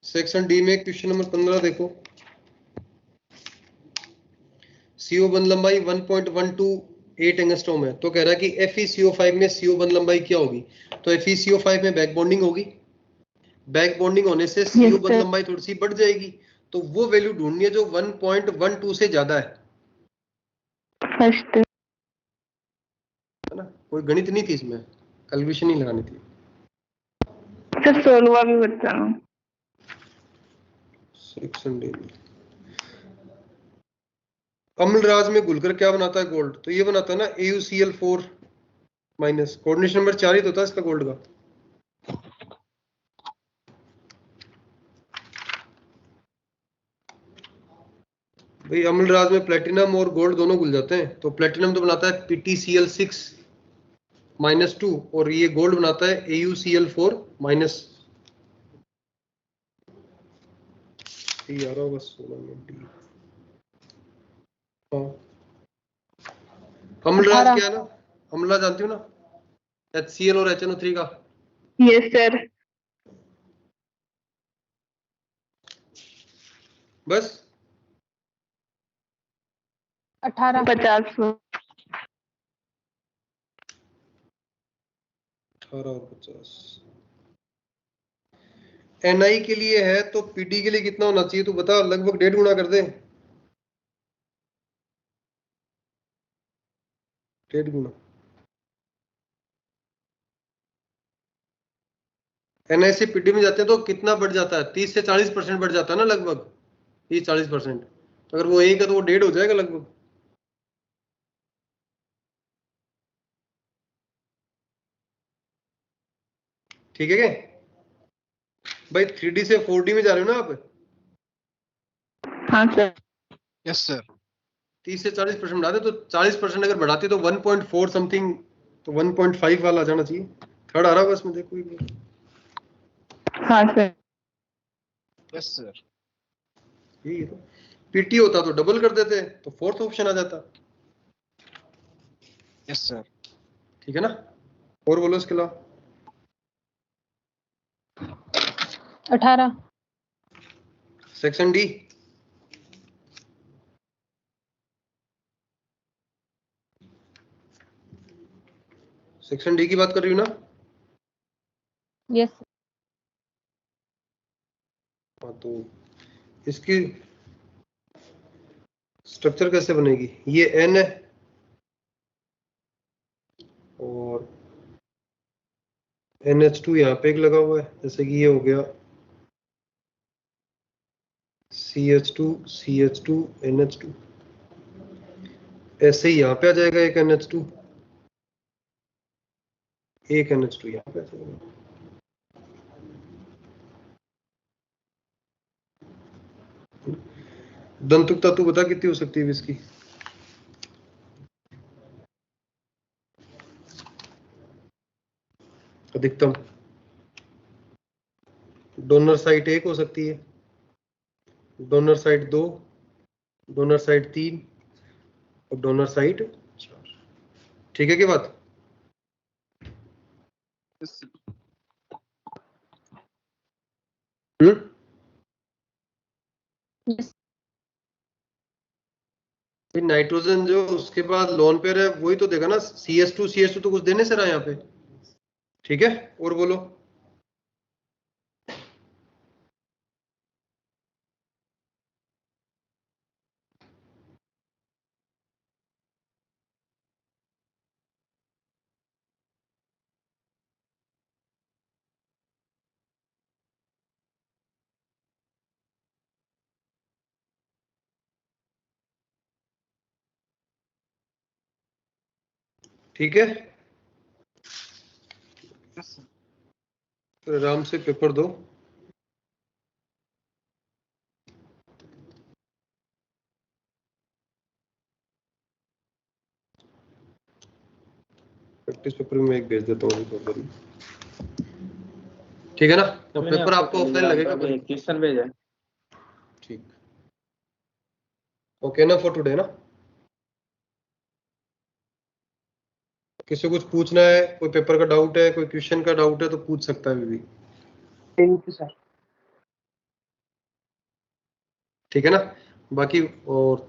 सेक्शन डी में क्वेश्चन नंबर 15 देखो, CO बंध लंबाई 1.128 एंगस्ट्रॉम है, तो कह रहा है कि FeCO5 में CO बंध लंबाई क्या होगी? तो FeCO5 में बैक बॉन्डिंग होगी, बैक बॉन्डिंग होने से CO बंध लंबाई थोड़ी सी बढ़ जाएगी, तो वो वैल्यू ढूंढनी है जो 1.12 से ज्यादा है फर्स्ट। ना। कोई गणित नहीं थी इसमें, कैलकुलेशन नहीं लगानी थी। सर 16वां भी बता रहा हूँ। सेक्शन डी में अम्लराज में घुलकर क्या बनाता है? गोल्ड। तो ये बनाता है ना AuCl4-, कोऑर्डिनेशन नंबर 4 ही तो होता है इसका गोल्ड का। भाई अम्लराज में प्लेटिनम और गोल्ड दोनों घुल जाते हैं, तो प्लेटिनम तो बनाता है PtCl6-2 और ये गोल्ड बनाता है AuCl4-। यार होगा 16 में डी। हाँ, अम्लराज क्या है ना, अम्लराज जानती हो ना, HCl और HNO3 का। Yes sir. बस 18 50 18 और 50। Na के लिए है तो Pd के लिए कितना होना चाहिए? तू बता, लगभग 1.5 गुना कर दे। 1.5 गुना। Na से Pd में जाते हैं तो कितना बढ़ जाता है? 30 से 40% बढ़ जाता है ना, लगभग 30-40%। तो अगर वो 1 है तो वो 1.5 हो जाएगा लगभग। ठीक है क्या भाई? 3D से 4D में जा रहे हो ना आप? हाँ सर। Yes sir. 30 से 40% बढ़ाते तो 40% अगर बढ़ाते तो 1.4 समथिंग, तो 1.5 वाला आ जाना चाहिए थर्ड आ रहा होगा इसमें, देखो एक बार। हाँ सर। Yes sir. यही है तो। पीटी होता तो डबल कर देते तो फोर्थ ऑप्शन आ जाता। Yes sir. ठीक है ना, और बोलो इसके अलावा। 18। Section D. सेक्शन डी की बात कर रही हूँ ना। यस। हाँ तो इसकी स्ट्रक्चर कैसे बनेगी, ये एन है और NH2 यहाँ पे एक लगा हुआ है, जैसे कि ये हो गया CH2 CH2 NH2, ऐसे ही यहाँ पे आ जाएगा एक NH2, एक NH2 यहाँ पे आ जाएगा। दंतुकता तू बता कितनी हो सकती है इसकी। अधिकतम डोनर साइट 1 हो सकती है, डोनर साइट 2, डोनर साइट 3 और डोनर साइट 4। ठीक है की बात। यस। नाइट्रोजन जो उसके बाद लोन पेयर है वही तो देगा ना, CH2 तो कुछ देने से रहा यहाँ पे। ठीक है, और बोलो। ठीक है, तो आराम से पेपर दो। प्रैक्टिस पेपर में एक भेज देता हूँ पेपर में। ठीक है ना, तो पेपर आपको ऑफलाइन लगेगा। क्वेश्चन भेजा है। ठीक, ओके ना फॉर टुडे ना। किसी को कुछ पूछना है, कोई पेपर का डाउट है, कोई क्वेश्चन का डाउट है तो पूछ सकता है भी। Thank you sir. ठीक है ना, बाकी और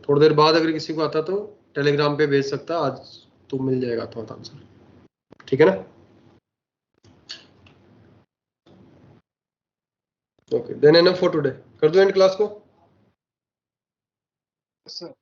थोड़ी देर बाद अगर किसी को आता तो टेलीग्राम पे भेज सकता, आज तो मिल जाएगा तो आंसर। ठीक है ना, okay than enough for today. कर दो एंड क्लास को। सर।